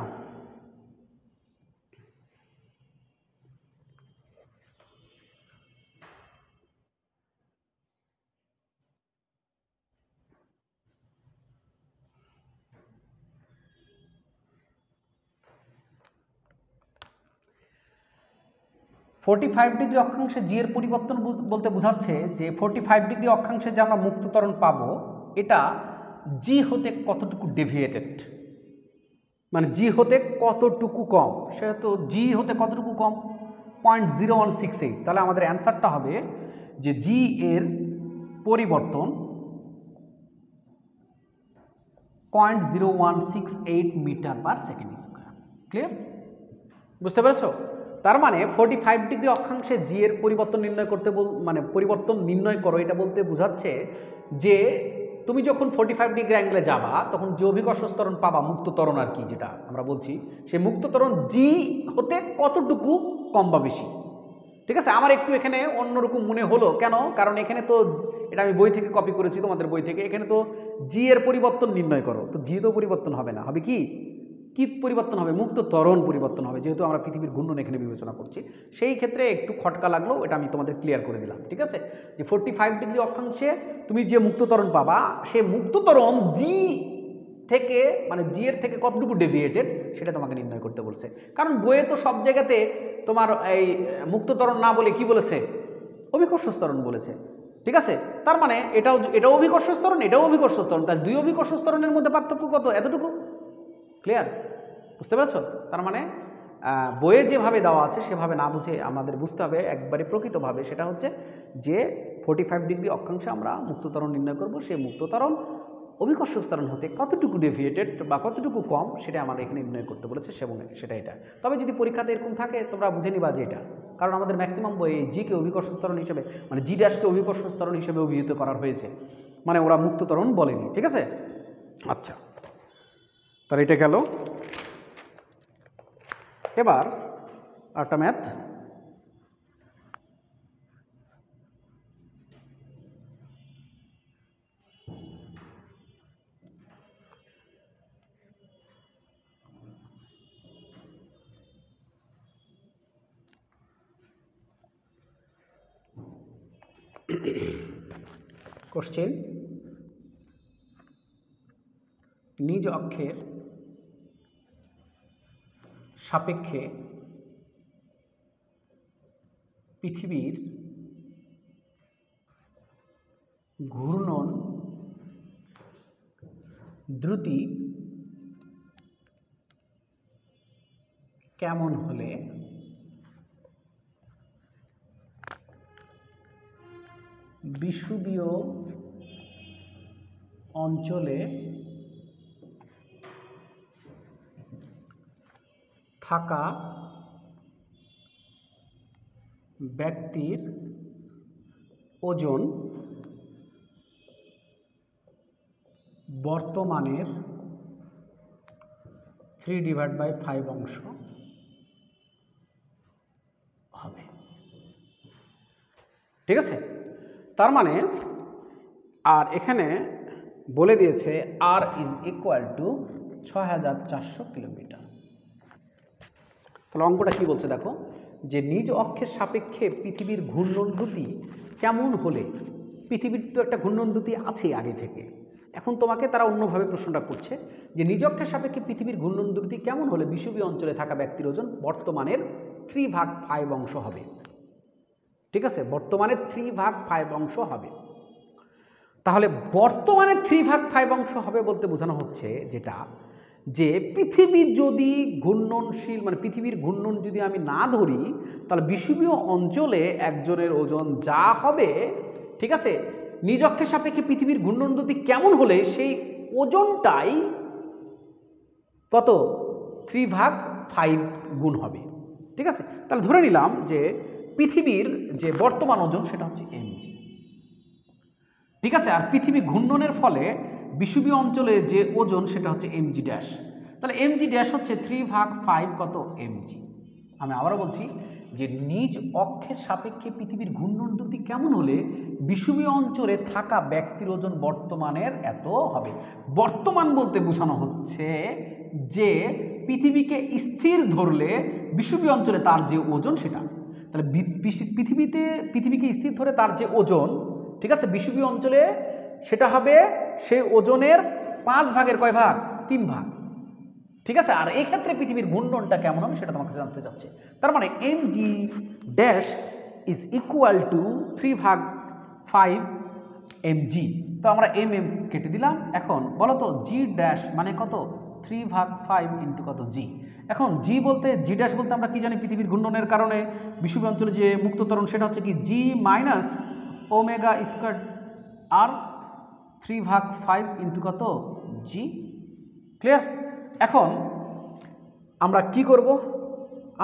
(45 ডিগ্রি অক্ষাংশে জি এর পরিবর্তন বলতে বোঝাচ্ছে যে 45 ডিগ্রি অক্ষাংশে যে আমরা মুক্ত ত্বরণ পাবো এটা জি হতে কতটুকু ডেভিয়েটেড, মানে জি হতে কতটুকু কম। সেটা তো জি হতে কতটুকু কম 0.0168। তাহলে আমাদের অ্যান্সারটা হবে যে জি এর পরিবর্তন 0.0168 metre per second square. Clear? বুঝতে পেরেছো? তার মানে 45 ডিগ্রি অক্ষাংশে জি এর পরিবর্তন নির্ণয় করতে মানে পরিবর্তন নির্ণয় করো এটা বলতে বোঝাচ্ছে যে তুমি যখন 45 ডিগ্রি অ্যাঙ্গেলে যাবা তখন যে অভিকর্ষ ত্বরণ পাবা, মুক্ত ত্বরণ আর কি যেটা আমরা বলছি, সেই মুক্ত ত্বরণ জি হতে কতটুকু কম বা বেশি। ঠিক আছে? আমার একটু এখানে অন্যরকম মনে হলো কেন, কারণ এখানে তো এটা আমি বই থেকে কপি করেছি, তোমাদের বই থেকে। এখানে তো জি এর পরিবর্তন নির্ণয় করো, তো জি তো পরিবর্তন হবে না, হবে কি কি পরিবর্তন হবে? মুক্ত ত্বরণ পরিবর্তন হবে, যেহেতু আমরা পৃথিবীর ঘূর্ণন এখানে বিবেচনা করছি। সেই ক্ষেত্রে একটু খটকা লাগলো, এটা আমি তোমাদের ক্লিয়ার করে দিলাম। ঠিক আছে? যে 45 ডিগ্রি অক্ষাংশে তুমি যে মুক্ত ত্বরণ পাবা সে মুক্ত ত্বরণ জি থেকে মানে জি এর থেকে কতটুকু ডেভিয়েটেড সেটা তোমাকে নির্ণয় করতে বলছে। কারণ বইয়ে তো সব জায়গাতে তোমার এই মুক্ত ত্বরণ না বলে কি বলেছে? অভিকর্ষ ত্বরণ বলেছে। ঠিক আছে? তার মানে এটাও অভিকর্ষ ত্বরণ, এটাও অভিকর্ষ ত্বরণ, তার দুই অভিকর্ষ ত্বরণের মধ্যে পার্থক্য কত? এতটুকু। ক্লিয়ার? বুঝতে পেরেছ? তার মানে বইয়ে যেভাবে দেওয়া আছে সেভাবে না বুঝে আমাদের বুঝতে হবে একবারে প্রকৃতভাবে, সেটা হচ্ছে যে 45 ডিগ্রি অক্ষাংশে আমরা মুক্ত ত্বরণ নির্ণয় করব, সেই মুক্ত ত্বরণ অভিকর্ষ ত্বরণ হতে কতটুকু ডেভিয়েটেড বা কতটুকু কম সেটা আমরা এখানে নির্ণয় করতে বলেছে, এবং সেটা এটা। তবে যদি পরীক্ষাতে এরকম থাকে তোমরা বুঝে নিবা যে এটা, কারণ আমাদের ম্যাক্সিমাম বইয়ে জিকে অভিকর্ষ ত্বরণ হিসেবে মানে জি ড্যাশকে অভিকর্ষ ত্বরণ হিসেবে অভিহিত করা হয়েছে, মানে ওরা মুক্ত ত্বরণ বলেনি। ঠিক আছে? আচ্ছা, তার এটা গেল। এবার একটা ম্যাথ, কোশ্চেন নিজ অক্ষের সাপেক্ষে পৃথিবীর ঘূর্ণন দ্রুতি কেমন হলে বিষুবীয় অঞ্চলে থাকা ব্যক্তির ওজন বর্তমানের 3/5 অংশ হবে। ঠিক আছে? তার মানে আর এখানে বলে দিয়েছে আর ইজ ইকুয়াল টু 6400 কিলোমিটার। তাহলে অঙ্কটা কি বলছে দেখো, যে নিজ অক্ষের সাপেক্ষে পৃথিবীর ঘূর্ণন গতি কেমন হলে, পৃথিবীর তো একটা ঘূর্ণন দ্রুতি আছে আগে থেকে, এখন তোমাকে তারা অন্যভাবে প্রশ্নটা করছে যে নিজ অক্ষের সাপেক্ষে পৃথিবীর ঘূর্ণন দ্রুতি কেমন হলে বিষুবীয় অঞ্চলে থাকা ব্যক্তির ওজন বর্তমানের 3/5 অংশ হবে। ঠিক আছে, বর্তমানের 3/5 অংশ হবে। তাহলে বর্তমানে 3/5 অংশ হবে বলতে বোঝানো হচ্ছে যেটা, যে পৃথিবীর যদি ঘূর্ণনশীল মানে পৃথিবীর ঘূর্ণন যদি আমি না ধরি, তাহলে বিষুবীয় অঞ্চলে একজনের ওজন যা হবে, ঠিক আছে, নিজ অক্ষের সাপেক্ষে পৃথিবীর ঘূর্ণন গতি কেমন হলে সেই ওজনটাই কত 3/5 গুণ হবে। ঠিক আছে, তাহলে ধরে নিলাম যে পৃথিবীর যে বর্তমান ওজন সেটা হচ্ছে mg। ঠিক আছে, আর পৃথিবী ঘূর্ণনের ফলে বিষুবীয় অঞ্চলে যে ওজন সেটা হচ্ছে mg ড্যাশ। তাহলে mg ড্যাশ হচ্ছে 3/5 কত mg। আমি আবারও বলছি যে নিজ অক্ষের সাপেক্ষে পৃথিবীর ঘূর্ণন দ্রুতি কেমন হলে বিষুবীয় অঞ্চলে থাকা ব্যক্তির ওজন বর্তমানের এত হবে। বর্তমান বলতে বোঝানো হচ্ছে যে পৃথিবীকে ধরলে বিষুবীয় অঞ্চলে তার যে ওজন সেটা, তাহলে পৃথিবীকে স্থির ধরে তার যে ওজন, ঠিক আছে, বিষুবীয় অঞ্চলে সেটা হবে সেই ওজনের 5 ভাগের কয় ভাগ? 3 ভাগ। ঠিক আছে, আর এই ক্ষেত্রে পৃথিবীর ঘূর্ণনটা কেমন হবে সেটা তোমাকে জানতে চাচ্ছে। তার মানে mg dash is equal two 3/5 mg। তো আমরা mm কেটে দিলাম। এখন বলো তো g ড্যাশ মানে কত? 3/5 ইন্টু কত g। এখন g বলতে, g ড্যাশ বলতে আমরা কি জানি? পৃথিবীর ঘূর্ণনের কারণে বিষুবীয় অঞ্চলে যে মুক্ত ত্বরণ সেটা হচ্ছে কি g মাইনাস ওমেগা স্কয়ার আর 3/5 ইন্টু কত g। ক্লিয়ার? এখন আমরা কি করব?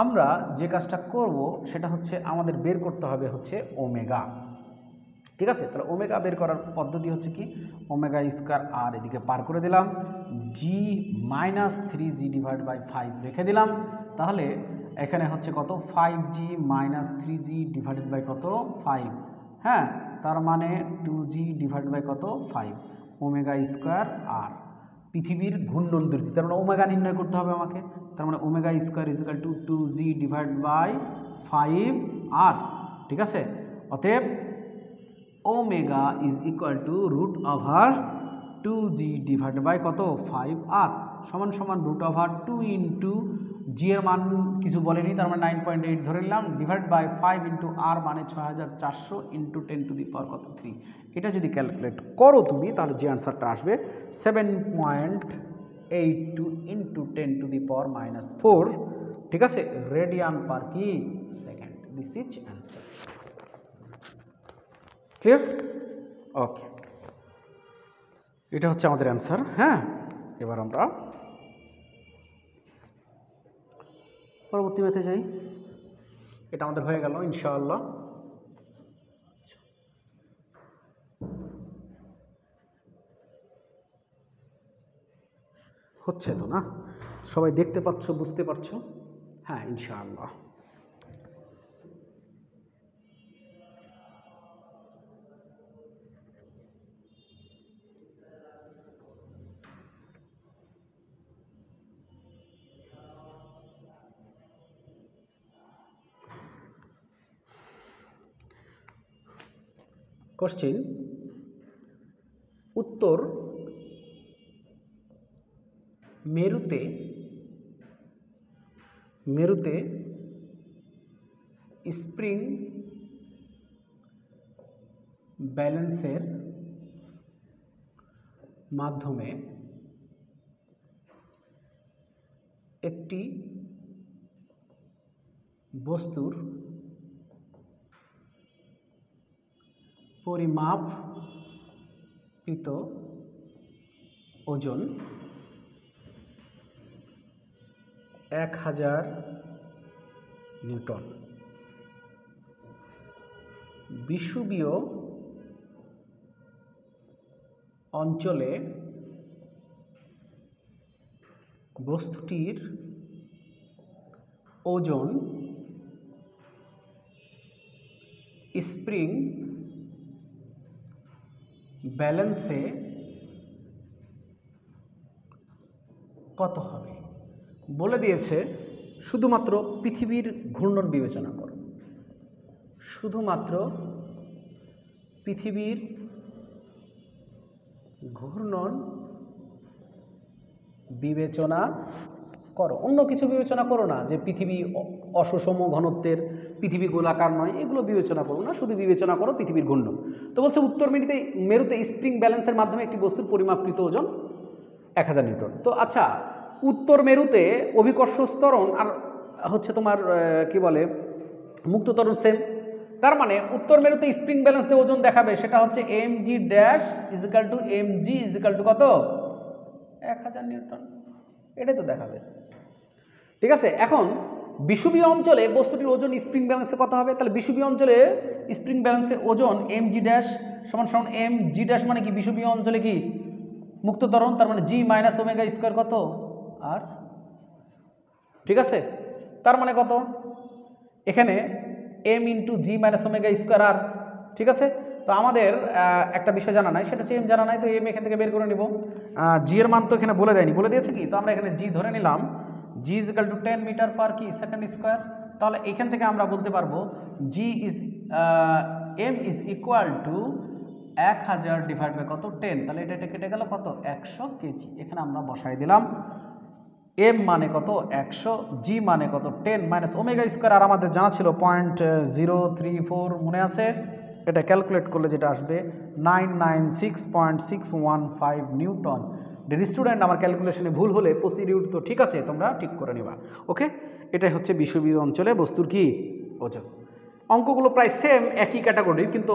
আমরা যে কাজটা করব সেটা হচ্ছে আমাদের বের করতে হবে হচ্ছে ওমেগা। ঠিক আছে, তাহলে ওমেগা বের করার পদ্ধতি হচ্ছে কি, ওমেগা স্কয়ার আর এদিকে পার করে দিলাম, জি মাইনাস 3g ডিভাইড বাই 5 রেখে দিলাম। তাহলে এখানে হচ্ছে কত? 5g minus 3g divided by কত? 5। হ্যাঁ, তার মানে 2g ডিভাইড বাই কত? 5 ওমেগা স্কয়ার আর পৃথিবীর ঘূর্ণন দ্রুতি, তার মানে ওমেগা নির্ণয় করতে হবে আমাকে। তার মানে omega square is equal to 2g divide by 5 R, ঠিক আছে, অতএব omega is equal to root over 2g divide by কত? 5 আর সমান সমান রুট ওভার 2 ইন্টু জি এর মান কিছু বলেনি, তার মানে 9.8 ধরে নিলাম, ডিভাইড বাই 5 ইন্টু আর মানে 6400 ইন্টু 10 টু দি পাওয়ার কত? 3। এটা যদি ক্যালকুলেট করো তুমি তাহলে যে আনসারটা আসবে 7.82 ইন্টু 10 টু দি পাওয়ার -4, ঠিক আছে, রেডিয়ান পার কি second. This is answer. Clear? Okay, এটা হচ্ছে আমাদের অ্যান্সার। হ্যাঁ, এবার আমরা পরবর্তী ম্যাথে যাই। এটা আমাদের হয়ে গেল ইনশাআল্লাহ। হচ্ছে তো না? সবাই দেখতে পাচ্ছ, বুঝতে পারছো? হ্যাঁ, ইনশাআল্লাহ। কোশ্চেন, উত্তর মেরুতে স্প্রিং ব্যালেন্সের মাধ্যমে একটি বস্তুর পরিমাপকৃত ওজন 1000 নিউটন বিষুবীয় অঞ্চলে বস্তুটির ওজন স্প্রিং ব্যালেন্সে কত হবে বলে দিয়েছে। শুধুমাত্র পৃথিবীর ঘূর্ণন বিবেচনা করো, শুধুমাত্র পৃথিবীর ঘূর্ণন বিবেচনা করো, অন্য কিছু বিবেচনা করো না, যে পৃথিবী অসুষম ঘনত্বের, পৃথিবী গোলাকার নয়, এগুলো বিবেচনা করো না, শুধু বিবেচনা করো পৃথিবীর ঘূর্ণন। তো বলছে উত্তর মেরুতে স্প্রিং ব্যালেন্সের মাধ্যমে একটি বস্তুর পরিমাপকৃত ওজন 1000 নিউটন। তো আচ্ছা, উত্তর মেরুতে অভিকর্ষ ত্বরণ আর হচ্ছে তোমার কি বলে মুক্ত ত্বরণ সেম, তার মানে উত্তর মেরুতে স্প্রিং ব্যালেন্স দিয়ে ওজন দেখাবে, সেটা হচ্ছে mg dash is equal to mg is equal to কত, 1000 নিউটন, এটাই তো দেখাবে। ঠিক আছে, এখন বিষুবীয় অঞ্চলে বস্তুটির ওজন স্প্রিং ব্যালেন্সে কত হবে? তাহলে বিষুবীয় অঞ্চলে স্প্রিং ব্যালেন্সে ওজন mg ড্যাশ সমান সমান mg ড্যাশ মানে কি বিষুবীয় অঞ্চলে কি মুক্ত ত্বরণ, তার মানে g মাইনাস ওমেগা স্কোয়ার কত আর, ঠিক আছে, তার মানে কত এখানে m ইন্টু জি মাইনাস ওমেগা স্কোয়ার আর, ঠিক আছে। তো আমাদের একটা বিষয় জানা নাই, সেটা হচ্ছে m জানা নাই, তো m এখান থেকে বের করে নিব। জি এর মান তো এখানে বলে দেয়নি, বলে দিয়েছে কি, তো আমরা এখানে জি ধরে নিলাম, G is equal to 10 metre per কি সেকেন্ড স্কোয়ার। তাহলে এখান থেকে আমরা বলতে পারবো G is m is equal to 1000 divide by কত 10, তাহলে এটা কেটে গেল কত 100 কেজি। এখানে আমরা বসাই দিলাম m মানে কত 100, জি মানে কত 10 মাইনাস ওমেগা স্কোয়ার, আর আমাদের জানা ছিল 0.034, মনে আছে? এটা ক্যালকুলেট করলে যেটা আসবে 996.615 নিউটন। ডিয়ার স্টুডেন্ট, আমার ক্যালকুলেশনে ভুল হলে প্রসিডিউর তো ঠিক আছে, তোমরা ঠিক করে নিবা, ওকে। এটাই হচ্ছে বিষুবীয় অঞ্চলে বস্তুর কি ওজন। অঙ্কগুলো প্রায় সেম, একই ক্যাটাগরির, কিন্তু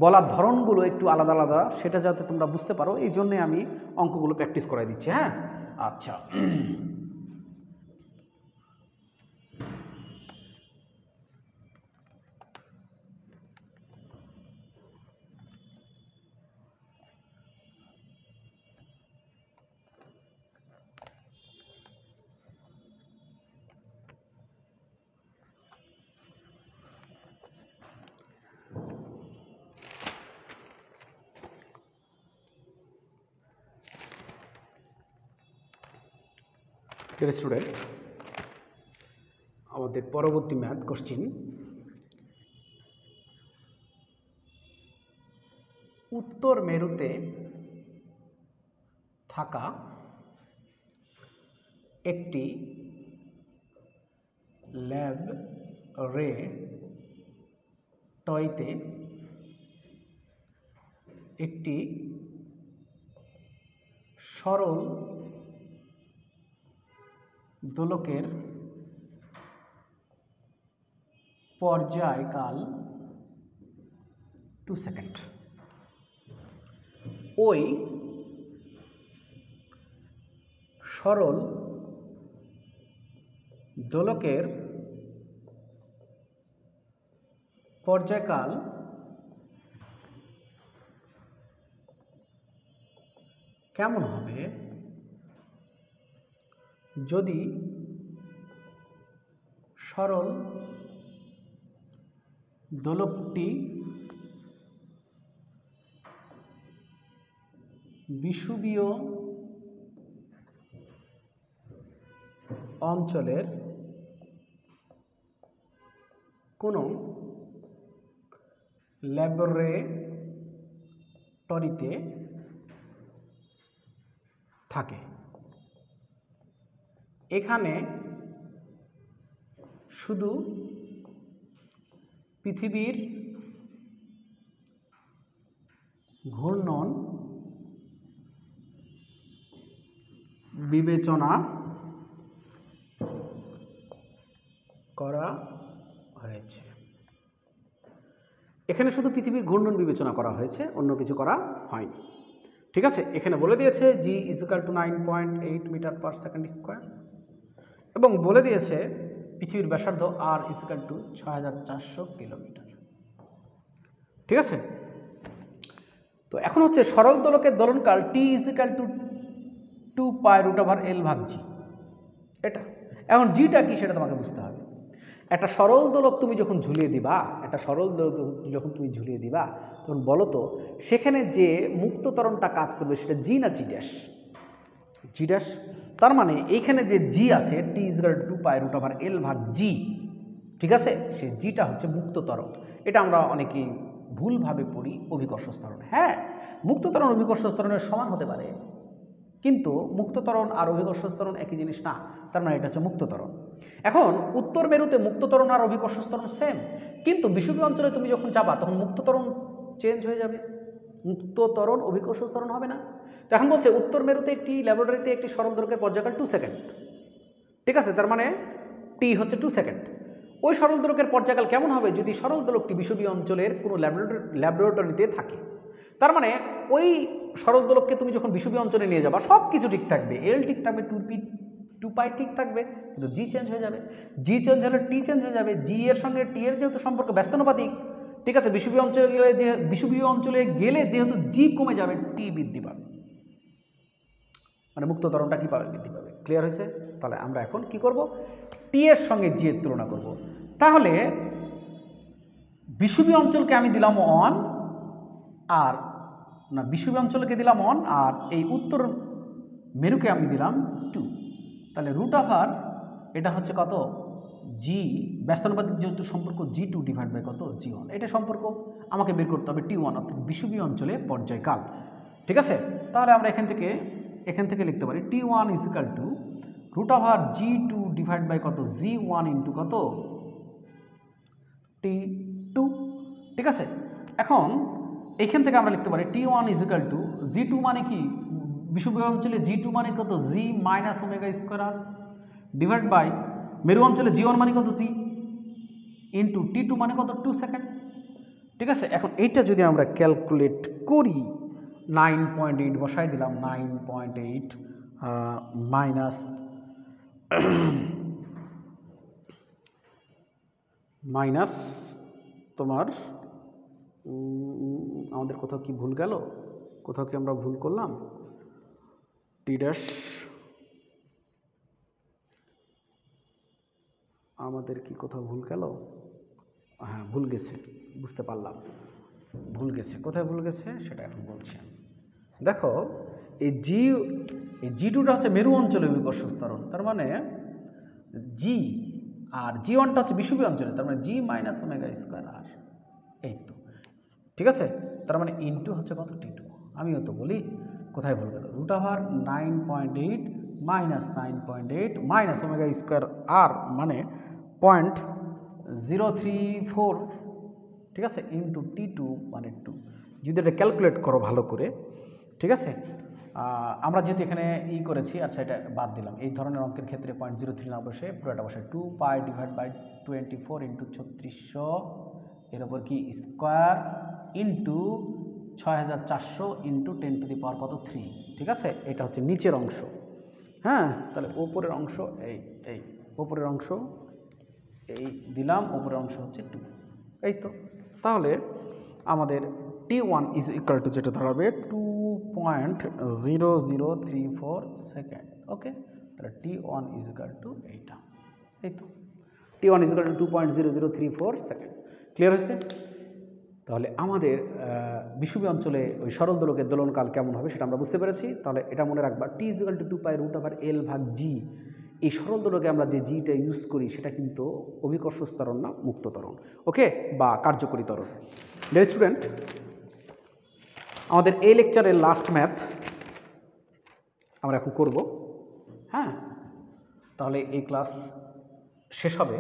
বলার ধরনগুলো একটু আলাদা আলাদা, সেটা যাতে তোমরা বুঝতে পারো এই জন্যে আমি অঙ্কগুলো প্র্যাকটিস করাই দিচ্ছি। হ্যাঁ, আচ্ছা, স্টুডেন্ট, আমাদের পরবর্তী ম্যাথ কোশ্চিন, উত্তর মেরুতে থাকা একটি ল্যাবরেটরিতে একটি সরল দোলকের পর্যায়কাল 2 সেকেন্ড, ওই সরল দোলকের পর্যায়কাল কেমন হবে যদি সরল দোলকটি বিষুবীয় অঞ্চলের কোনো ল্যাবরেটরিতে থাকে। এখানে শুধু পৃথিবীর ঘূর্ণন বিবেচনা করা হয়েছে। এখানে শুধু পৃথিবীর ঘূর্ণন বিবেচনা করা হয়েছে, অন্য কিছু করা হয়নি। ঠিক আছে, এখানে বলে দিয়েছে G is equal to 9.8 metre per second square, এবং বলে দিয়েছে পৃথিবীর ব্যাসার্ধ R is equal to 6400 kilometre. ঠিক আছে, তো এখন হচ্ছে সরল দোলকের দোলনকাল T is equal to 2π√L/g, এটা। এখন জিটা কি সেটা তোমাকে বুঝতে হবে। একটা সরল দোলক তুমি যখন ঝুলিয়ে দিবা, তখন বলো তো সেখানে যে মুক্ত ত্বরণটা কাজ করবে সেটা জি না জি ড্যাশ? জি ড্যাশ। তার মানে এইখানে যে জি আছে টি ইজ ইকুয়াল টু 2π√L/g, ঠিক আছে, সেই জিটা হচ্ছে মুক্ত ত্বরণ। এটা আমরা অনেকেই ভুলভাবে পড়ি অভিকর্ষ ত্বরণ। হ্যাঁ, মুক্ত ত্বরণ অভিকর্ষ ত্বরণের সমান হতে পারে, কিন্তু মুক্ত ত্বরণ আর অভিকর্ষ ত্বরণ একই জিনিস না, তার মানে এটা হচ্ছে মুক্ত ত্বরণ। এখন উত্তর মেরুতে মুক্ত ত্বরণ আর অভিকর্ষ ত্বরণ সেম, কিন্তু বিষুবীয় অঞ্চলে তুমি যখন যাবা তখন মুক্ত ত্বরণ চেঞ্জ হয়ে যাবে, মুক্ত ত্বরণ অভিকর্ষ ত্বরণ হবে না। তো এখন বলছে উত্তর মেরুতে একটি ল্যাবরেটরিতে একটি সরল দৈর্ঘ্যের পর্যায়কাল 2 সেকেন্ড, ঠিক আছে, তার মানে টি হচ্ছে 2 সেকেন্ড। ওই সরল দোলকের পর্যায়কাল কেমন হবে যদি সরল দোলকটি বিষুবীয় অঞ্চলের কোনো ল্যাবরেটরিতে থাকে? তার মানে ওই সরল দোলককে তুমি যখন বিষুবীয় অঞ্চলে নিয়ে যাবা সব কিছু ঠিক থাকবে, এল ঠিক থাকবে, 2 পাই ঠিক থাকবে, কিন্তু জি চেঞ্জ হয়ে যাবে। জি চেঞ্জ হলে টি চেঞ্জ হয়ে যাবে। জি এর সঙ্গে টি এর যেহেতু সম্পর্ক ব্যস্তানুপাতিক, ঠিক আছে, বিষুবীয় অঞ্চলে গেলে যেহেতু জি কমে যাবে, টি বৃদ্ধি পাবে, মানে মুক্ত ত্বরণটা কী পাবে? বৃদ্ধি পাবে। ক্লিয়ার হয়েছে? তাহলে আমরা এখন কি করব? টি এর সঙ্গে জি এর তুলনা করব। তাহলে বিষুবীয় অঞ্চলকে আমি দিলাম 1, আর না, বিষুবীয় অঞ্চলকে দিলাম 1 আর এই উত্তর মেরুকে আমি দিলাম 2। তাহলে √, এটা হচ্ছে কত? জি, ব্যস্তানুপাতিক যেহেতু সম্পর্ক G2 ডিভাইড বাই কত? G1। এটা সম্পর্ক আমাকে বের করতে হবে T1, অর্থাৎ বিষুবীয় অঞ্চলে পর্যায়কাল। ঠিক আছে, তাহলে আমরা এখান থেকে লিখতে পারি T1 = √G2 ডিভাইড বাই কত? G1 ইন্টু কত? T2। ঠিক আছে, এখন এইখান থেকে আমরা লিখতে পারি T1 = G2 মানে কি? বিষুবীয় অঞ্চলে G2 মানে কত? G minus omega square R divide by মেরু অঞ্চলে G1 মানে কত? G ইন্টু T2 মানে কত? 2 সেকেন্ড। ঠিক আছে, এখন এইটা যদি আমরা ক্যালকুলেট করি, 9.8 বসাই দিলাম, 9.8 মাইনাস তোমার আমাদের কোথাও কি ভুল গেল? কোথাও কি আমরা ভুল করলাম? টি ড্যাশ আমাদের কি কোথাও ভুল গেল? হ্যাঁ, ভুল গেছে, বুঝতে পারলাম ভুল গেছে। কোথায় ভুল গেছে সেটা এখন বলছি। দেখো, এই G2টা হচ্ছে মেরু অঞ্চলে অভিকর্ষ ত্বরণ, তার মানে জি, আর G1টা হচ্ছে বিষুবীয় অঞ্চলে, তার মানে G মাইনাস ওমেগা স্কোয়ার আর। এই তো, ঠিক আছে, তার মানে ইন্টু হচ্ছে কত? T2। আমিও তো বলি কোথায় ভুল গেল। √9.8 মাইনাস 9.8 মাইনাস ওমেগা স্কোয়ার আর মানে 0.034, ঠিক আছে, ইন্টু T2 মানে 2। যদি এটা ক্যালকুলেট করো ভালো করে, ঠিক আছে, আমরা যেহেতু এখানে করেছি, আচ্ছা এটা বাদ দিলাম, এই ধরনের অঙ্কের ক্ষেত্রে 0.03 না বসে পুরোটা বসে 2 পাই ডিভাইড বাই 24 ইন্টু 3600 এর ওপর কি স্কোয়ার ইন্টু 6400 ইন্টু 10⁻³ কত? 3। ঠিক আছে, এটা হচ্ছে নিচের অংশ। হ্যাঁ, তাহলে ওপরের অংশ এই ওপরের অংশ এই দিলাম, ওপরের অংশ হচ্ছে 2। এই তো, তাহলে আমাদের T1 = যেটা দাঁড়াবে 2.0034 সেকেন্ড। ওকে, তাহলে T1 = এইটা। এই তো, T1 = 2.0034 সেকেন্ড। ক্লিয়ার হয়েছে? তাহলে আমাদের বিষুবীয় অঞ্চলে ওই সরল দোলকের দোলনকাল কেমন হবে সেটা আমরা বুঝতে পেরেছি। তাহলে এটা মনে রাখবা, T = 2 পাই √L/G। এই সরল দোলকে আমরা যে জিটা ইউজ করি সেটা কিন্তু অভিকর্ষ ত্বরণ না, মুক্ত ত্বরণ, ওকে, বা কার্যকরী ত্বরণ। ডিয়ার স্টুডেন্ট, আমাদের এই লেকচারের লাস্ট ম্যাথ আমরা এখন করব। হ্যাঁ, তাহলে এই ক্লাস শেষ হবে,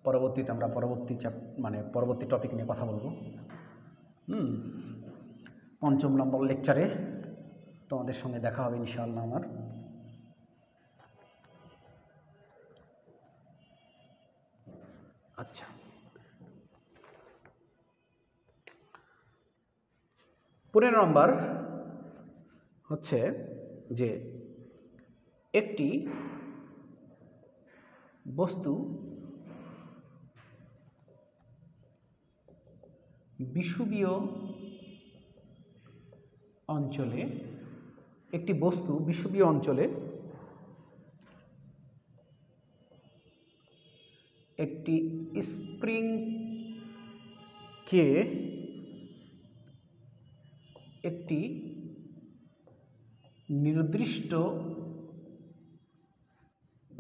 পরবর্তীতে আমরা পরবর্তী টপিক নিয়ে কথা বলবো। 5ম নম্বর লেকচারে তোমাদের সঙ্গে দেখা হবে ইনশাআল্লাহ আমার। আচ্ছা, 15 নম্বর হচ্ছে যে একটি বস্তু বিষুবীয় অঞ্চলে একটি স্প্রিংকে একটি নির্দিষ্ট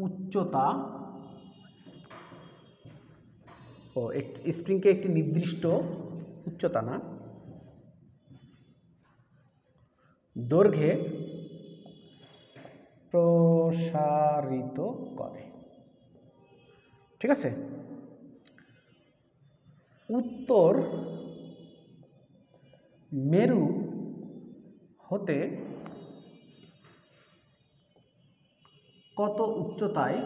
উচ্চতা উচ্চতা না, দৈর্ঘ্যে প্রসারিত করে। ঠিক আছে, উত্তর মেরু হতে কত উচ্চতায়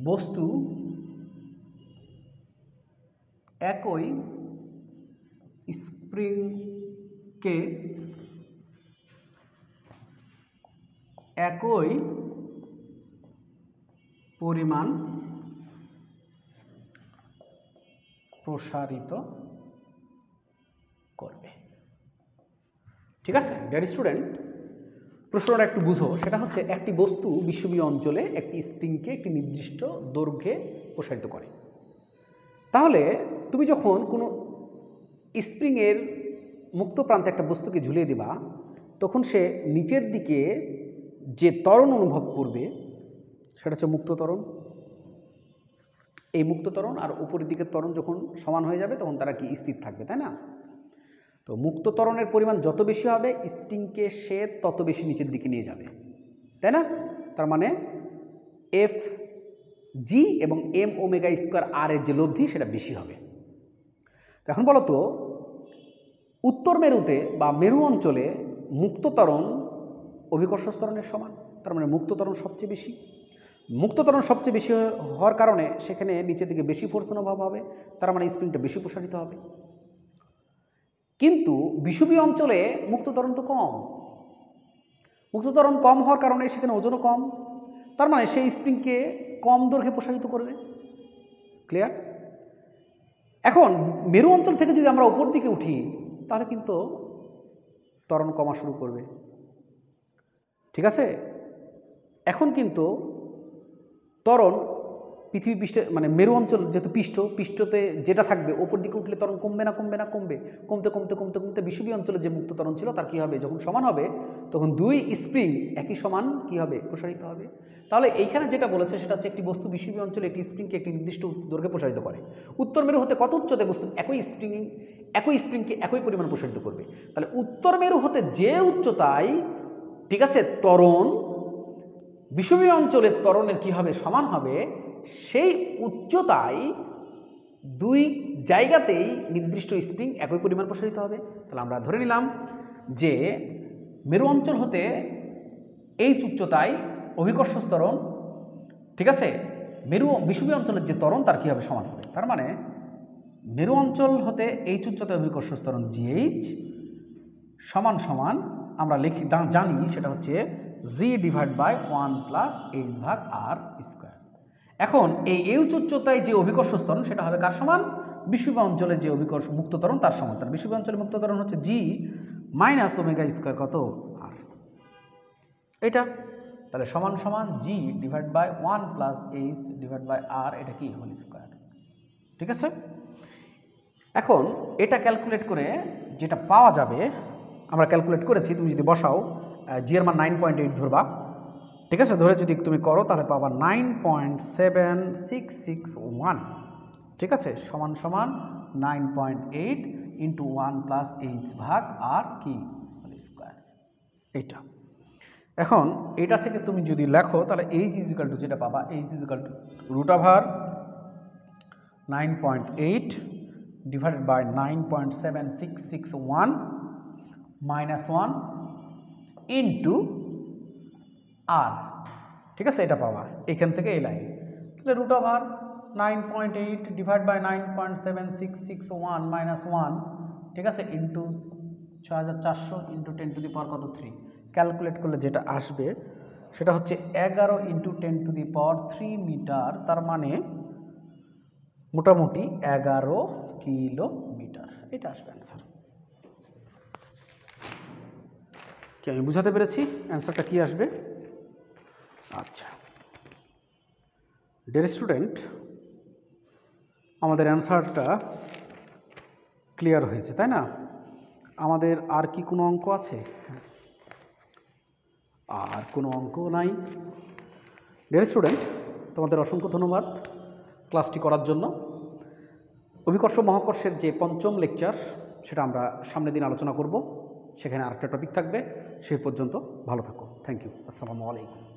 বস্তু একই স্প্রিংকে একই পরিমাণ প্রসারিত করবে। ঠিক আছে ডিয়ার স্টুডেন্ট, প্রশ্নটা একটু বুঝো। সেটা হচ্ছে একটি বস্তু বিশ্বব্যাপী অঞ্চলে একটি স্প্রিংকে একটি নির্দিষ্ট দৈর্ঘ্যে প্রসারিত করে। তাহলে তুমি যখন কোনো স্প্রিংয়ের মুক্ত প্রান্তে একটা বস্তুকে ঝুলিয়ে দিবা, তখন সে নিচের দিকে যে ত্বরণ অনুভব করবে সেটা হচ্ছে মুক্ত ত্বরণ। এই মুক্ত ত্বরণ আর উপরের দিকের ত্বরণ যখন সমান হয়ে যাবে তখন তারা কি স্থির থাকবে, তাই না? তো মুক্ত ত্বরণের পরিমাণ যত বেশি হবে স্প্রিংকে সে তত বেশি নিচের দিকে নিয়ে যাবে, তাই না? তার মানে এফ জি এবং এম ওমেগা স্কোয়ার আর এর যে লব্ধি সেটা বেশি হবে। তো এখন বলো তো, উত্তর মেরুতে বা মেরু অঞ্চলে মুক্ত ত্বরণ অভিকর্ষ ত্বরণের সমান। তার মানে মুক্ত ত্বরণ সবচেয়ে বেশি। মুক্ত ত্বরণ সবচেয়ে বেশি হওয়ার কারণে সেখানে নিচের দিকে বেশি ফোর্স অনুভব হবে, তার মানে স্প্রিংটা বেশি প্রসারিত হবে। কিন্তু বিষুবীয় অঞ্চলে মুক্ত ত্বরণ তো কম। মুক্ত ত্বরণ কম হওয়ার কারণে সেখানে ওজনও কম, তার মানে সেই স্প্রিংকে কম দৈর্ঘ্যে প্রসারিত করবে। ক্লিয়ার? এখন মেরু অঞ্চল থেকে যদি আমরা উপর দিকে উঠি তাহলে কিন্তু ত্বরণ কমা শুরু করবে। ঠিক আছে, এখন কিন্তু ত্বরণ পৃথিবী পৃষ্ঠে মানে মেরু অঞ্চল যেহেতু পৃষ্ঠতে যেটা থাকবে ওপর দিকে উঠলে ত্বরণ কমবে না কমবে না কমবে, কমতে কমতে কমতে কমতে বিষুবীয় অঞ্চলে যে মুক্ত ত্বরণ ছিল তার কী হবে, যখন সমান হবে তখন দুই স্প্রিং একই সমান কী হবে, প্রসারিত হবে। তাহলে এইখানে যেটা বলেছে সেটা হচ্ছে একটি বস্তু বিষুবীয় অঞ্চলে একটি স্প্রিংকে একটি নির্দিষ্ট দৈর্ঘ্যে প্রসারিত করে। উত্তর মেরু হতে কত উচ্চতায় বস্তু একই স্প্রিংকে একই পরিমাণ প্রসারিত করবে। তাহলে উত্তর মেরু হতে যে উচ্চতায়, ঠিক আছে, ত্বরণ বিষুবীয় অঞ্চলের ত্বরণের কী হবে, সমান হবে, সেই উচ্চতায় দুই জায়গাতেই নির্দিষ্ট স্প্রিং একই পরিমাণ প্রসারিত হবে। তাহলে আমরা ধরে নিলাম যে মেরু অঞ্চল হতে এই উচ্চতায় অভিকর্ষ ত্বরণ, ঠিক আছে, বিষুবীয় অঞ্চলের যে ত্বরণ তার কী হবে, সমান হবে। তার মানে মেরু অঞ্চল হতে এই উচ্চতায় অভিকর্ষ ত্বরণ জিএইচ সমান সমান আমরা জানি সেটা হচ্ছে G divide by 1 plus H ভাগ আর স্কোয়ার। এখন এই উচ্চতায় যে অভিকর্ষ ত্বরণ সেটা হবে কার সমান, বিষুবীয় অঞ্চলে যে অভিকর্ষ মুক্ত ত্বরণ তার সমান। তার বিষুবীয় অঞ্চলে মুক্ত ত্বরণ হচ্ছে জি মাইনাস ওমেগা স্কোয়ার কত আর, এটা। তাহলে সমান সমান G divide by 1 plus H divide by R, এটা কি হোল স্কোয়ার। ঠিক আছে, এখন এটা ক্যালকুলেট করে যেটা পাওয়া যাবে, আমরা ক্যালকুলেট করেছি, তুমি যদি বসাও জি এর মান 9.8 ধরবা, ঠিক আছে, ধরে যদি তুমি করো তাহলে পাবা 9.7661, ঠিক আছে, সমান সমান 9.8 ইন্টু 1 প্লাস এইচ ভাগ আর কি হোল স্কোয়ার, এইটা। এখন এটা থেকে তুমি যদি লেখো তাহলে এইচ ইজিক্যাল টু যেটা পাবা, H is equal to root over 9.8 divided by 9.7661 minus 1 into R, ঠিক আছে, এটা পাওয়া এখান থেকে এই লাইন। তাহলে root over 9.8 divide by 9.7661 minus 1, ঠিক আছে, into 6400 into 10 to the power কত 3, ক্যালকুলেট করলে যেটা আসবে সেটা হচ্ছে 11 into 10 to the power 3 metre, তার মানে মোটামুটি 11 কিলোমিটার, এটা আসবে অ্যান্সার। কি আমি বুঝাতে পেরেছি অ্যান্সারটা কি আসবে? আচ্ছা ডিয়ার স্টুডেন্ট, আমাদের অ্যান্সারটা ক্লিয়ার হয়েছে, তাই না? আমাদের আর কি কোনো অঙ্ক আছে? আর কোনো অঙ্ক নাই। ডিয়ার স্টুডেন্ট, তোমাদের অসংখ্য ধন্যবাদ ক্লাসটি করার জন্য। অভিকর্ষ মহাকর্ষের যে পঞ্চম লেকচার সেটা আমরা সামনের দিন আলোচনা করব। সেখানে আরেকটা টপিক থাকবে। সে পর্যন্ত ভালো থাকো। Thank you. আসসালামু আলাইকুম।